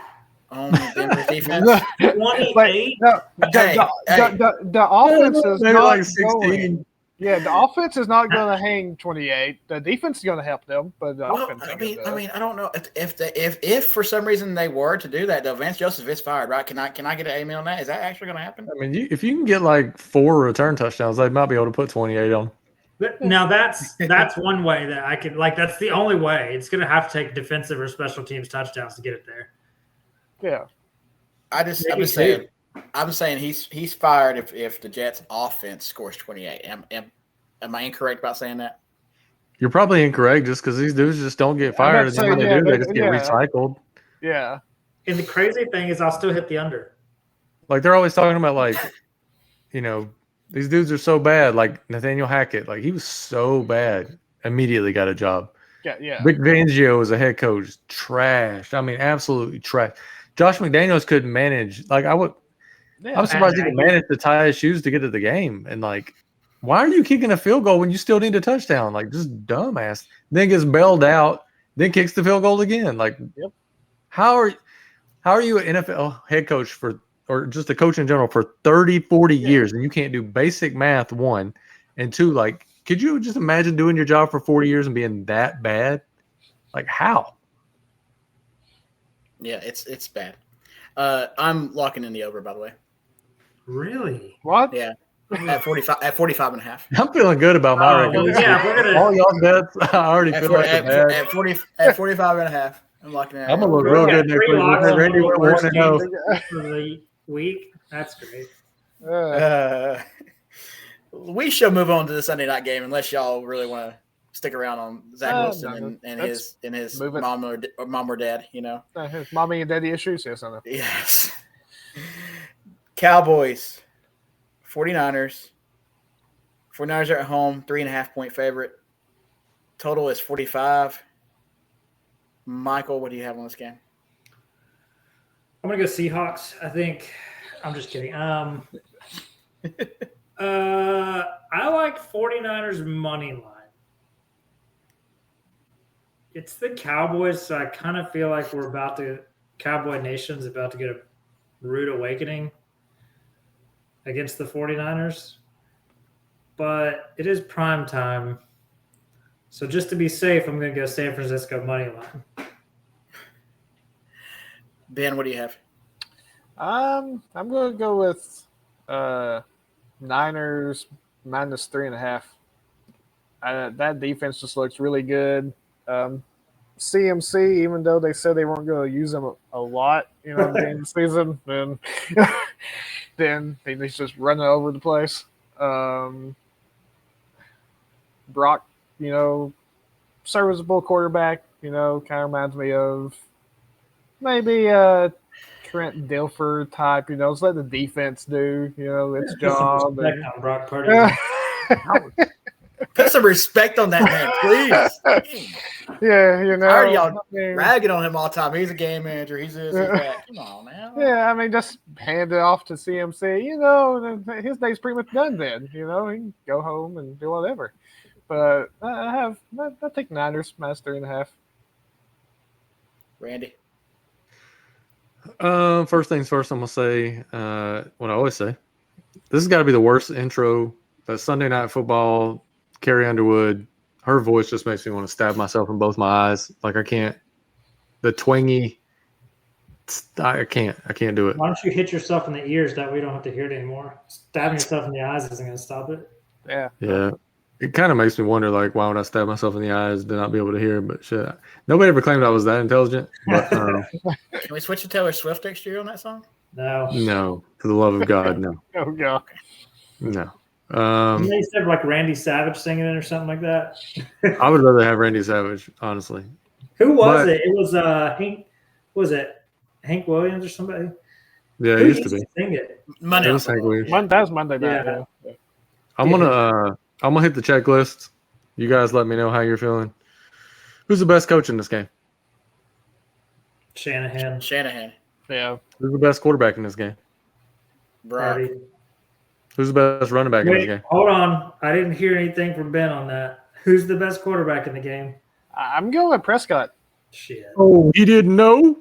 on Denver's defense. 28? The offense is maybe not like 16. going. Yeah, the offense is not going to hang 28. The defense is going to help them, but the Well, offense. I don't know if for some reason they were to do that though. Vance Joseph is fired, right? Can I get an amen on that? Is that actually going to happen? I mean, if you can get like 4 return touchdowns, they might be able to put 28 on. But now that's one way that I could like. That's the only way. It's going to have to take defensive or special teams touchdowns to get it there. Yeah, I'm saying he's fired if the Jets offense scores 28. Am I incorrect about saying that? You're probably incorrect just because these dudes just don't get fired. And then when they do, they just get recycled. Yeah. And the crazy thing is I'll still hit the under. Like they're always talking about like, these dudes are so bad. Like Nathaniel Hackett, like he was so bad, immediately got a job. Yeah. Vic Fangio as a head coach, trash. I mean, absolutely trash. Josh McDaniels couldn't manage. Like I'm surprised he could manage to tie his shoes to get to the game. And like, why are you kicking a field goal when you still need a touchdown? Like, just dumbass. Then gets bailed out, then kicks the field goal again. Like, how are you an NFL head coach or just a coach in general for 30, 40 years and you can't do basic math, 1, and 2, like, could you just imagine doing your job for 40 years and being that bad? Like, how? Yeah, it's bad. I'm locking in the over, by the way. Really? What? Yeah. At 45 and a half. I'm feeling good about my record. Well, yeah, we're gonna all y'all bets. I already feel like at 45 and a half. I'm locking in. I'm gonna look real good next week. Randy went 1-0 for the week. That's great. We shall move on to the Sunday night game unless y'all really want to stick around on Zach Wilson and his mom or dad. His mommy and daddy issues. Yes, I know. Yes. Cowboys. 49ers. 49ers are at home, 3.5-point favorite. Total is 45. Michael, what do you have on this game? I'm gonna go Seahawks. I think. I'm just kidding. I like 49ers money line. It's the Cowboys, so I kind of feel like Cowboy Nation's about to get a rude awakening against the 49ers, but it is prime time. So just to be safe, I'm going to go San Francisco money line. Ben, what do you have? I'm going to go with Niners minus 3.5. That defense just looks really good. CMC, even though they said they weren't going to use them a lot, during the season, then he's just running over the place. Brock, serviceable quarterback, kind of reminds me of maybe Trent Dilfer type, just let the defense do, its job. Brock Purdy. Put some respect on that man, please. Yeah, Already y'all ragging on him all the time. He's a game manager. He's this, he's that. Come on now. Yeah, just hand it off to CMC. His day's pretty much done then. He can go home and do whatever. But I take Niners minus 3.5. Randy. First things first, I'm gonna say what I always say. This has got to be the worst intro. That Sunday Night Football. Carrie Underwood, her voice just makes me want to stab myself in both my eyes. Like I can't. The twangy. I can't do it. Why don't you hit yourself in the ears that we don't have to hear it anymore? Stabbing yourself in the eyes isn't going to stop it. Yeah. Yeah. It kind of makes me wonder, like, why would I stab myself in the eyes to not be able to hear? But shit, nobody ever claimed I was that intelligent. But, Can we switch to Taylor Swift next year on that song? No. For the love of God, no. Oh God. No. They said like Randy Savage singing it or something like that. I would rather have Randy Savage, honestly. Who was it? It was Hank. Was it Hank Williams or somebody? Yeah, it used to be. Sing it. Monday. It was Hank Williams. That was Monday night. Yeah. I'm gonna hit the checklist. You guys let me know how you're feeling. Who's the best coach in this game? Shanahan. Yeah. Who's the best quarterback in this game? Brock. Who's the best running back in this game? Hold on. I didn't hear anything from Ben on that. Who's the best quarterback in the game? I'm going with Prescott. Shit. Oh, he didn't know?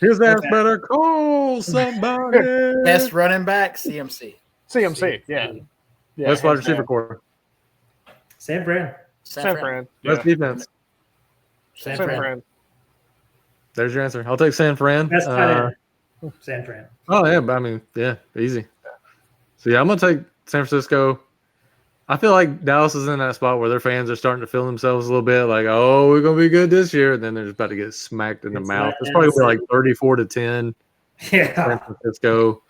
His ass better call somebody. Best running back, CMC. CMC, yeah. Yeah, Best wide hands receiver down. core. San Fran. San Fran. Best Yeah. defense. San San Fran. Fran. There's your answer. I'll take San Fran. Best tight end. San Fran. Oh yeah, but I mean, yeah, easy. So yeah, I'm gonna take San Francisco. I feel like Dallas is in that spot where their fans are starting to feel themselves a little bit, like, oh, we're gonna be good this year, and then they're just about to get smacked in the It's mouth. like It's probably Tennessee. like 34-10. San Yeah. Francisco.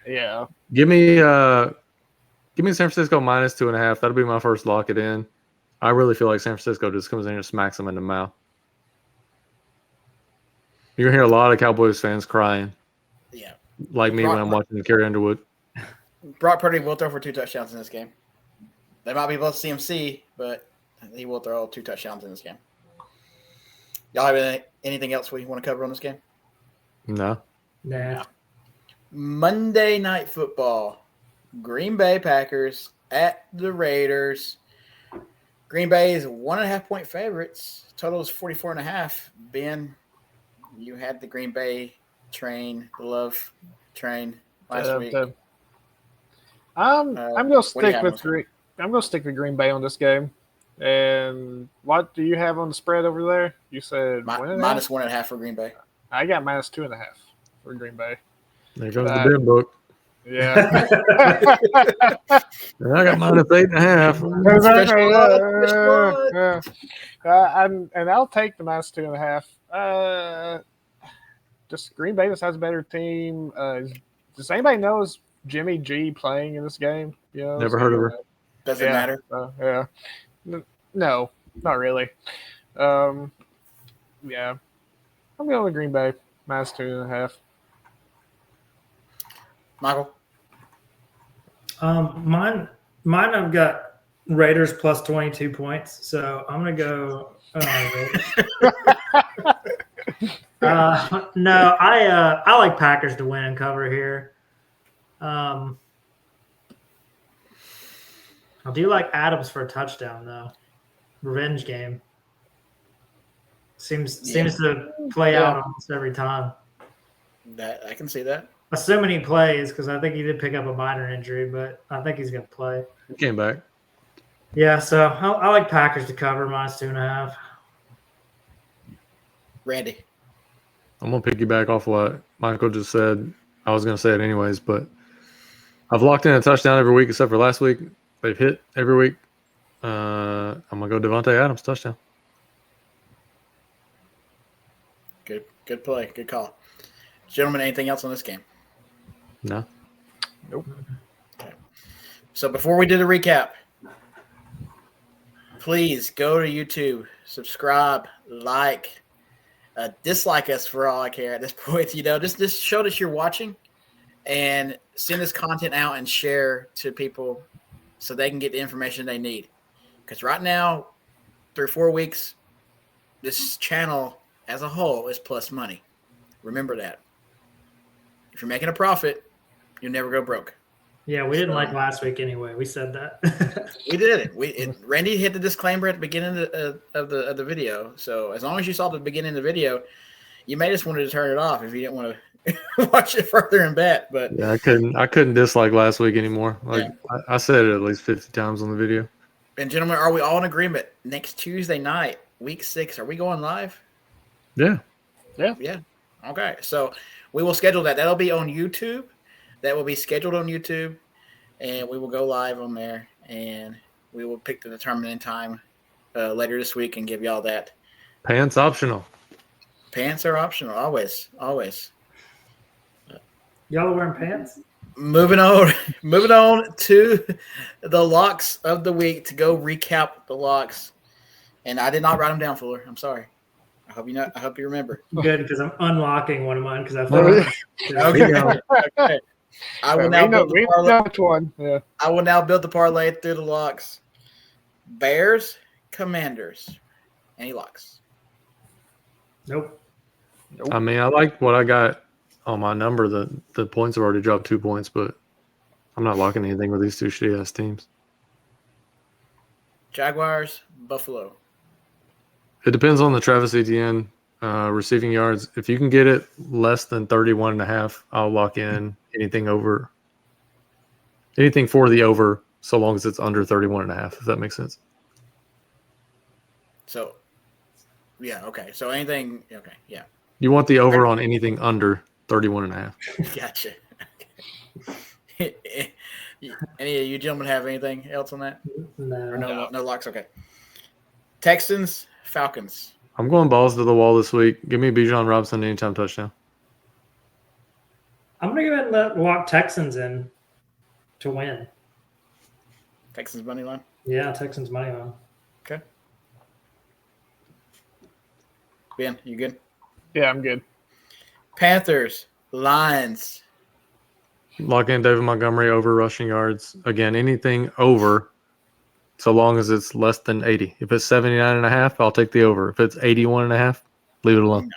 Yeah. Give me San Francisco minus 2.5. That'll be my first lock it in. I really feel like San Francisco just comes in and smacks them in the mouth. You're gonna hear a lot of Cowboys fans crying, Yeah. like me when I'm watching Carrie Underwood. Brock Purdy will throw for 2 touchdowns in this game. They might be both CMC, but he will throw 2 touchdowns in this game. Y'all have anything else we want to cover on this game? No. Nah. Monday Night Football. Green Bay Packers at the Raiders. Green Bay is 1.5-point favorites. Total is 44.5. Ben, you had the Green Bay train, the love train last week. I'm gonna what do you stick have with on this I'm gonna stick with Green Bay on this game. And what do you have on the spread over there? You said minus 1.5 for Green Bay. I got minus 2.5 for Green Bay. There goes the bin book. Yeah. And I got minus 8.5. And I'll take the minus 2.5. Just Green Bay just has a better team. Does anybody know is Jimmy G playing in this game? You know, Never heard of her. Doesn't matter. Yeah. No, not really. Yeah. I'm going with Green Bay minus 2.5. Michael? Mine I've got Raiders plus 22 points, so I'm gonna go. No, I like Packers to win and cover here. I do like Adams for a touchdown though. Revenge game seems to play out almost every time. That I can see that. Assuming he plays, because I think he did pick up a minor injury, but I think he's going to play. He came back. Yeah, so I like Packers to cover minus 2.5. Randy? I'm going to piggyback off what Michael just said. I was going to say it anyways, but I've locked in a touchdown every week except for last week. They've hit every week. I'm going to go Devontae Adams touchdown. Good play. Good call. Gentlemen, anything else on this game? No. Nope. Okay. So before we do the recap, please go to YouTube, subscribe, like, dislike us for all I care at this point. You know, just show that you're watching and send this content out and share to people so they can get the information they need. Because right now, 3 or 4 weeks, this channel as a whole is plus money. Remember that. If you're making a profit, you'll never go broke. Yeah, we didn't like last week anyway. We said that. We did it. Randy hit the disclaimer at the beginning of the video. So as long as you saw the beginning of the video, you may just wanted to turn it off if you didn't want to watch it further and bet. But yeah, I couldn't dislike last week anymore. Like yeah. I said it at least 50 times on the video. And gentlemen, are we all in agreement? Next Tuesday night, week 6, are we going live? Yeah. Yeah. Okay. So we will schedule that. That'll be on YouTube. That will be scheduled on YouTube, and we will go live on there, and we will pick the determinant time later this week and give y'all that. Pants optional. Pants are optional, always. Y'all are wearing pants? Moving on to the locks of the week to go recap the locks. And I did not write them down, Fuller. I'm sorry. I hope you remember. Good, because I'm unlocking one of mine because I thought. Okay. I will now build the parlay. Yeah. I will now build the parlay through the locks. Bears, Commanders. Any locks? Nope. I mean, I like what I got on my number. The points have already dropped 2 points, but I'm not locking anything with these two shitty-ass teams. Jaguars, Buffalo. It depends on the Travis Etienne receiving yards. If you can get it less than 31.5, I'll lock in anything for the over so long as it's under 31.5, if that makes sense. So, yeah, okay. So anything, okay, yeah. You want the over on anything under 31.5. Gotcha. Any of you gentlemen have anything else on that? Or No. no locks? Okay. Texans, Falcons. I'm going balls to the wall this week. Give me Bijan Robinson anytime touchdown. I'm going to go ahead and lock Texans in to win. Texans money line. Yeah, Texans money line. Okay. Ben, you good? Yeah, I'm good. Panthers, Lions. Lock in David Montgomery over rushing yards. Again, anything over, so long as it's less than 80. If it's 79.5, I'll take the over. If it's 81.5, leave it alone.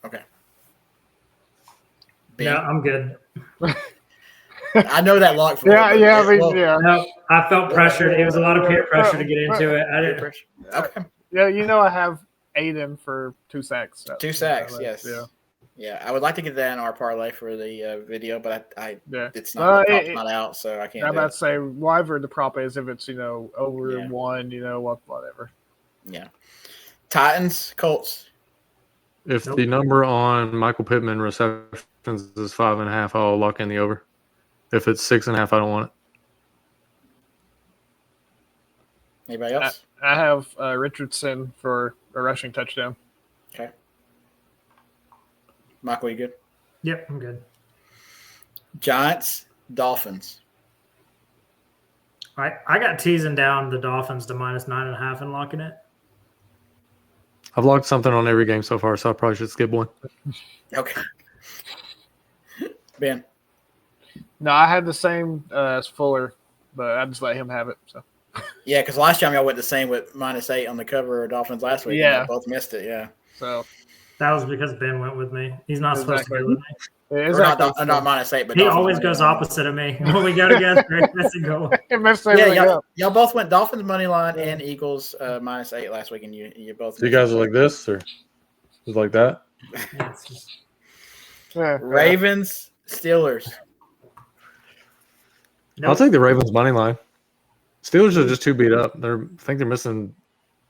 Okay. No, I'm good. I know that lock for No, I felt pressured. It was a lot of peer pressure to get into it. I didn't. Okay. Yeah, I have Aiden for 2 sacks. 2 sacks, yes. Yeah. Yeah, I would like to get that in our parlay for the video, but it's not the prop's not out, so I can't. I'm about to say whatever the prop is, if it's over 1, whatever. Yeah. Titans, Colts. If the number on Michael Pittman receptions is 5.5, I'll lock in the over. If it's 6.5, I don't want it. Anybody else? I have Richardson for a rushing touchdown. Okay. Michael, you good? Yep, I'm good. Giants, Dolphins. I got teasing down the Dolphins to -9.5 and locking it. I've locked something on every game so far, so I probably should skip one. Okay. Ben. No, I had the same as Fuller, but I just let him have it. So. Yeah, because last time y'all went the same with -8 on the cover of Dolphins last week. Yeah. And both missed it, yeah. So that was because Ben went with me. He's not supposed to go with me. Exactly. Not -8, but he always goes opposite of me. When we go together, it doesn't go. Y'all both went Dolphins money line and Eagles -8 last week, and you both. So you guys are like this, or is like that? Ravens, Steelers. Nope. I'll take the Ravens money line. Steelers are just too beat up. I think they're missing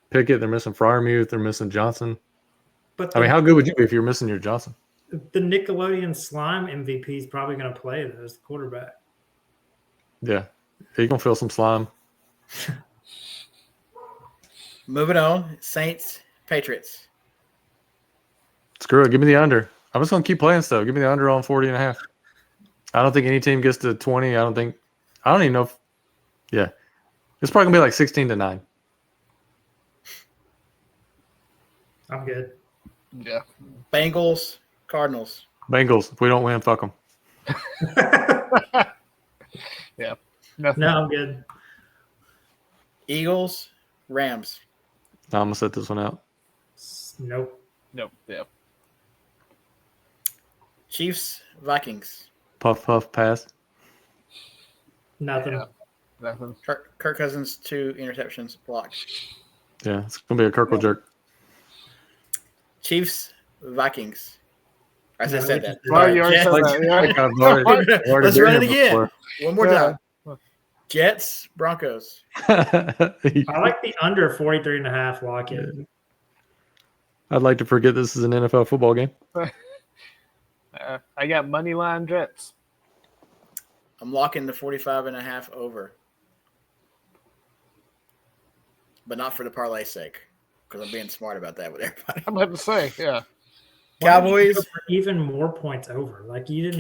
Pickett. They're missing Freiermuth. They're missing Johnson. But how good would you be if you're missing your Johnson? The Nickelodeon Slime MVP is probably going to play as the quarterback. Yeah. You're going to feel some slime. Moving on. Saints, Patriots. Screw it. Give me the under. I'm just going to keep playing stuff. Give me the under on 40.5. I don't think any team gets to 20. I don't even know if – yeah. It's probably going to be like 16-9. I'm good. Yeah. Bengals, Cardinals. Bengals. If we don't win, fuck them. Yeah. No, I'm good. Eagles, Rams. I'm going to set this one out. Nope. Yeah. Chiefs, Vikings. Puff, puff, pass. Nothing. Yeah. Nothing. Kirk Cousins, 2 interceptions blocked. Yeah, it's going to be a Kirkle jerk. Chiefs, Vikings. I just said that. Well, you already said that, yeah. Let's run it again. One more time. Jets, Broncos. I like the under 43.5 lock in. I'd like to forget this is an NFL football game. I got money line Jets. I'm locking the 45.5 over. But not for the parlay's sake. Because I'm being smart about that with everybody. I'm about to say, yeah. Cowboys. Even more points over. Like you didn't.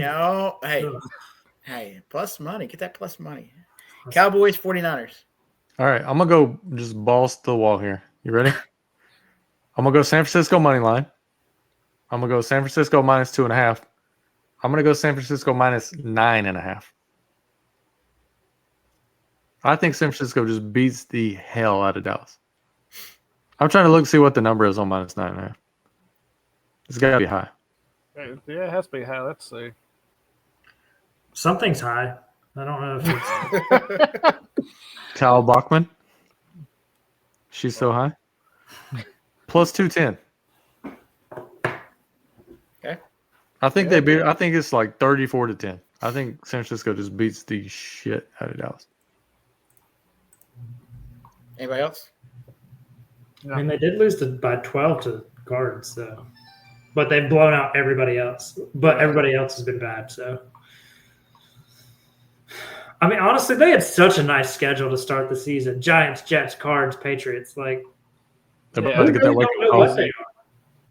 Hey, plus money. Get that plus money. Cowboys, 49ers. All right, I'm going to go just balls to the wall here. You ready? I'm going to go San Francisco money line. I'm going to go San Francisco -2.5. I'm going to go San Francisco -9.5. I think San Francisco just beats the hell out of Dallas. I'm trying to see what the number is on -9.5. It's got to be high. Yeah, it has to be high. Let's see. Something's high. I don't know if it's Kyle Bachman. She's so high. Plus 210. Okay. I think they beat. I think it's like 34-10. I think San Francisco just beats the shit out of Dallas. Anybody else? No. I mean, they did lose by 12 to Cards, so, but they've blown out everybody else. But everybody else has been bad. So, I mean, honestly, they had such a nice schedule to start the season: Giants, Jets, Cards, Patriots. Like, They're Yeah. about to we get that really wake don't up know what call. they are.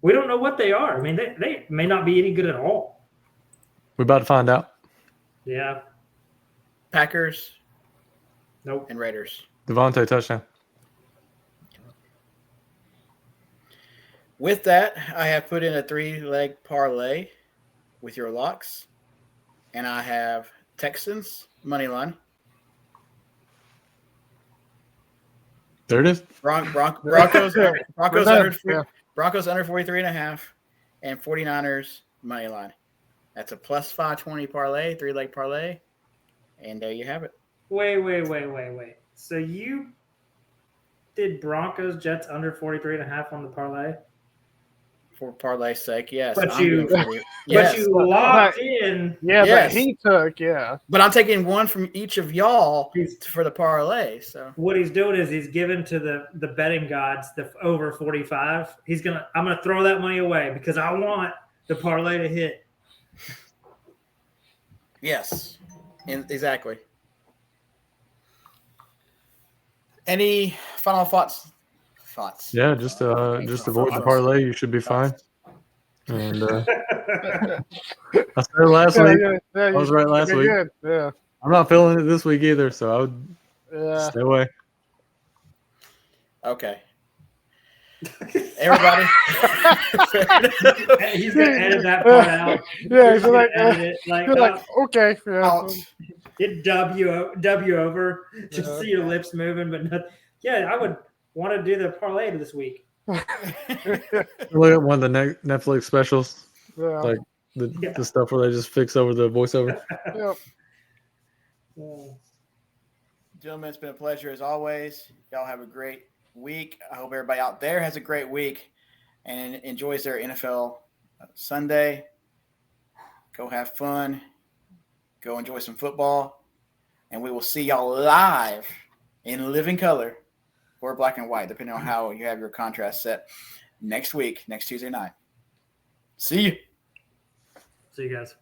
We don't know what they are. I mean, they may not be any good at all. We're about to find out. Yeah. Packers Nope. and Raiders. Devontae touchdown. With that, I have put in a 3-leg parlay with your locks, and I have Texans money line, There it is. Broncos under Yeah. Broncos under 43.5, and 49ers money line. That's a plus 520 parlay, 3-leg parlay, and there you have it. Wait. So you did Broncos, Jets under 43.5 on the parlay? For parlay's sake, yes. But I'm you- doing 40. But Yes, you locked in. Yeah, Yes. but he took, yeah. but I'm taking one from each of y'all He's- for the parlay. So What he's doing is he's giving to the betting gods the over 45. I'm gonna throw that money away because I want the parlay to hit. yes, exactly. Any final thoughts? Yeah, just avoid the parlay. You should be fine. And I said it last week. I was right last week. Good. Yeah. I'm not feeling it this week either, so I would Yeah. stay away. Okay. Everybody. He's gonna edit that part out. Yeah, He's so gonna like, edit it. Like, you're like, okay. Yeah. Out. hit W over. Just Yeah. see your lips moving, but not, yeah, I would want to do the parlay this week. Look at one of the Netflix specials, Yeah. like the stuff where they just fix over the voiceover. Yep. Gentlemen, it's been a pleasure as always. Y'all have a great week. I hope everybody out there has a great week and enjoys their NFL Sunday. Go have fun. Go enjoy some football. And we will see y'all live in living color or black and white, depending on how you have your contrast set next week, next Tuesday night. See you. See you guys.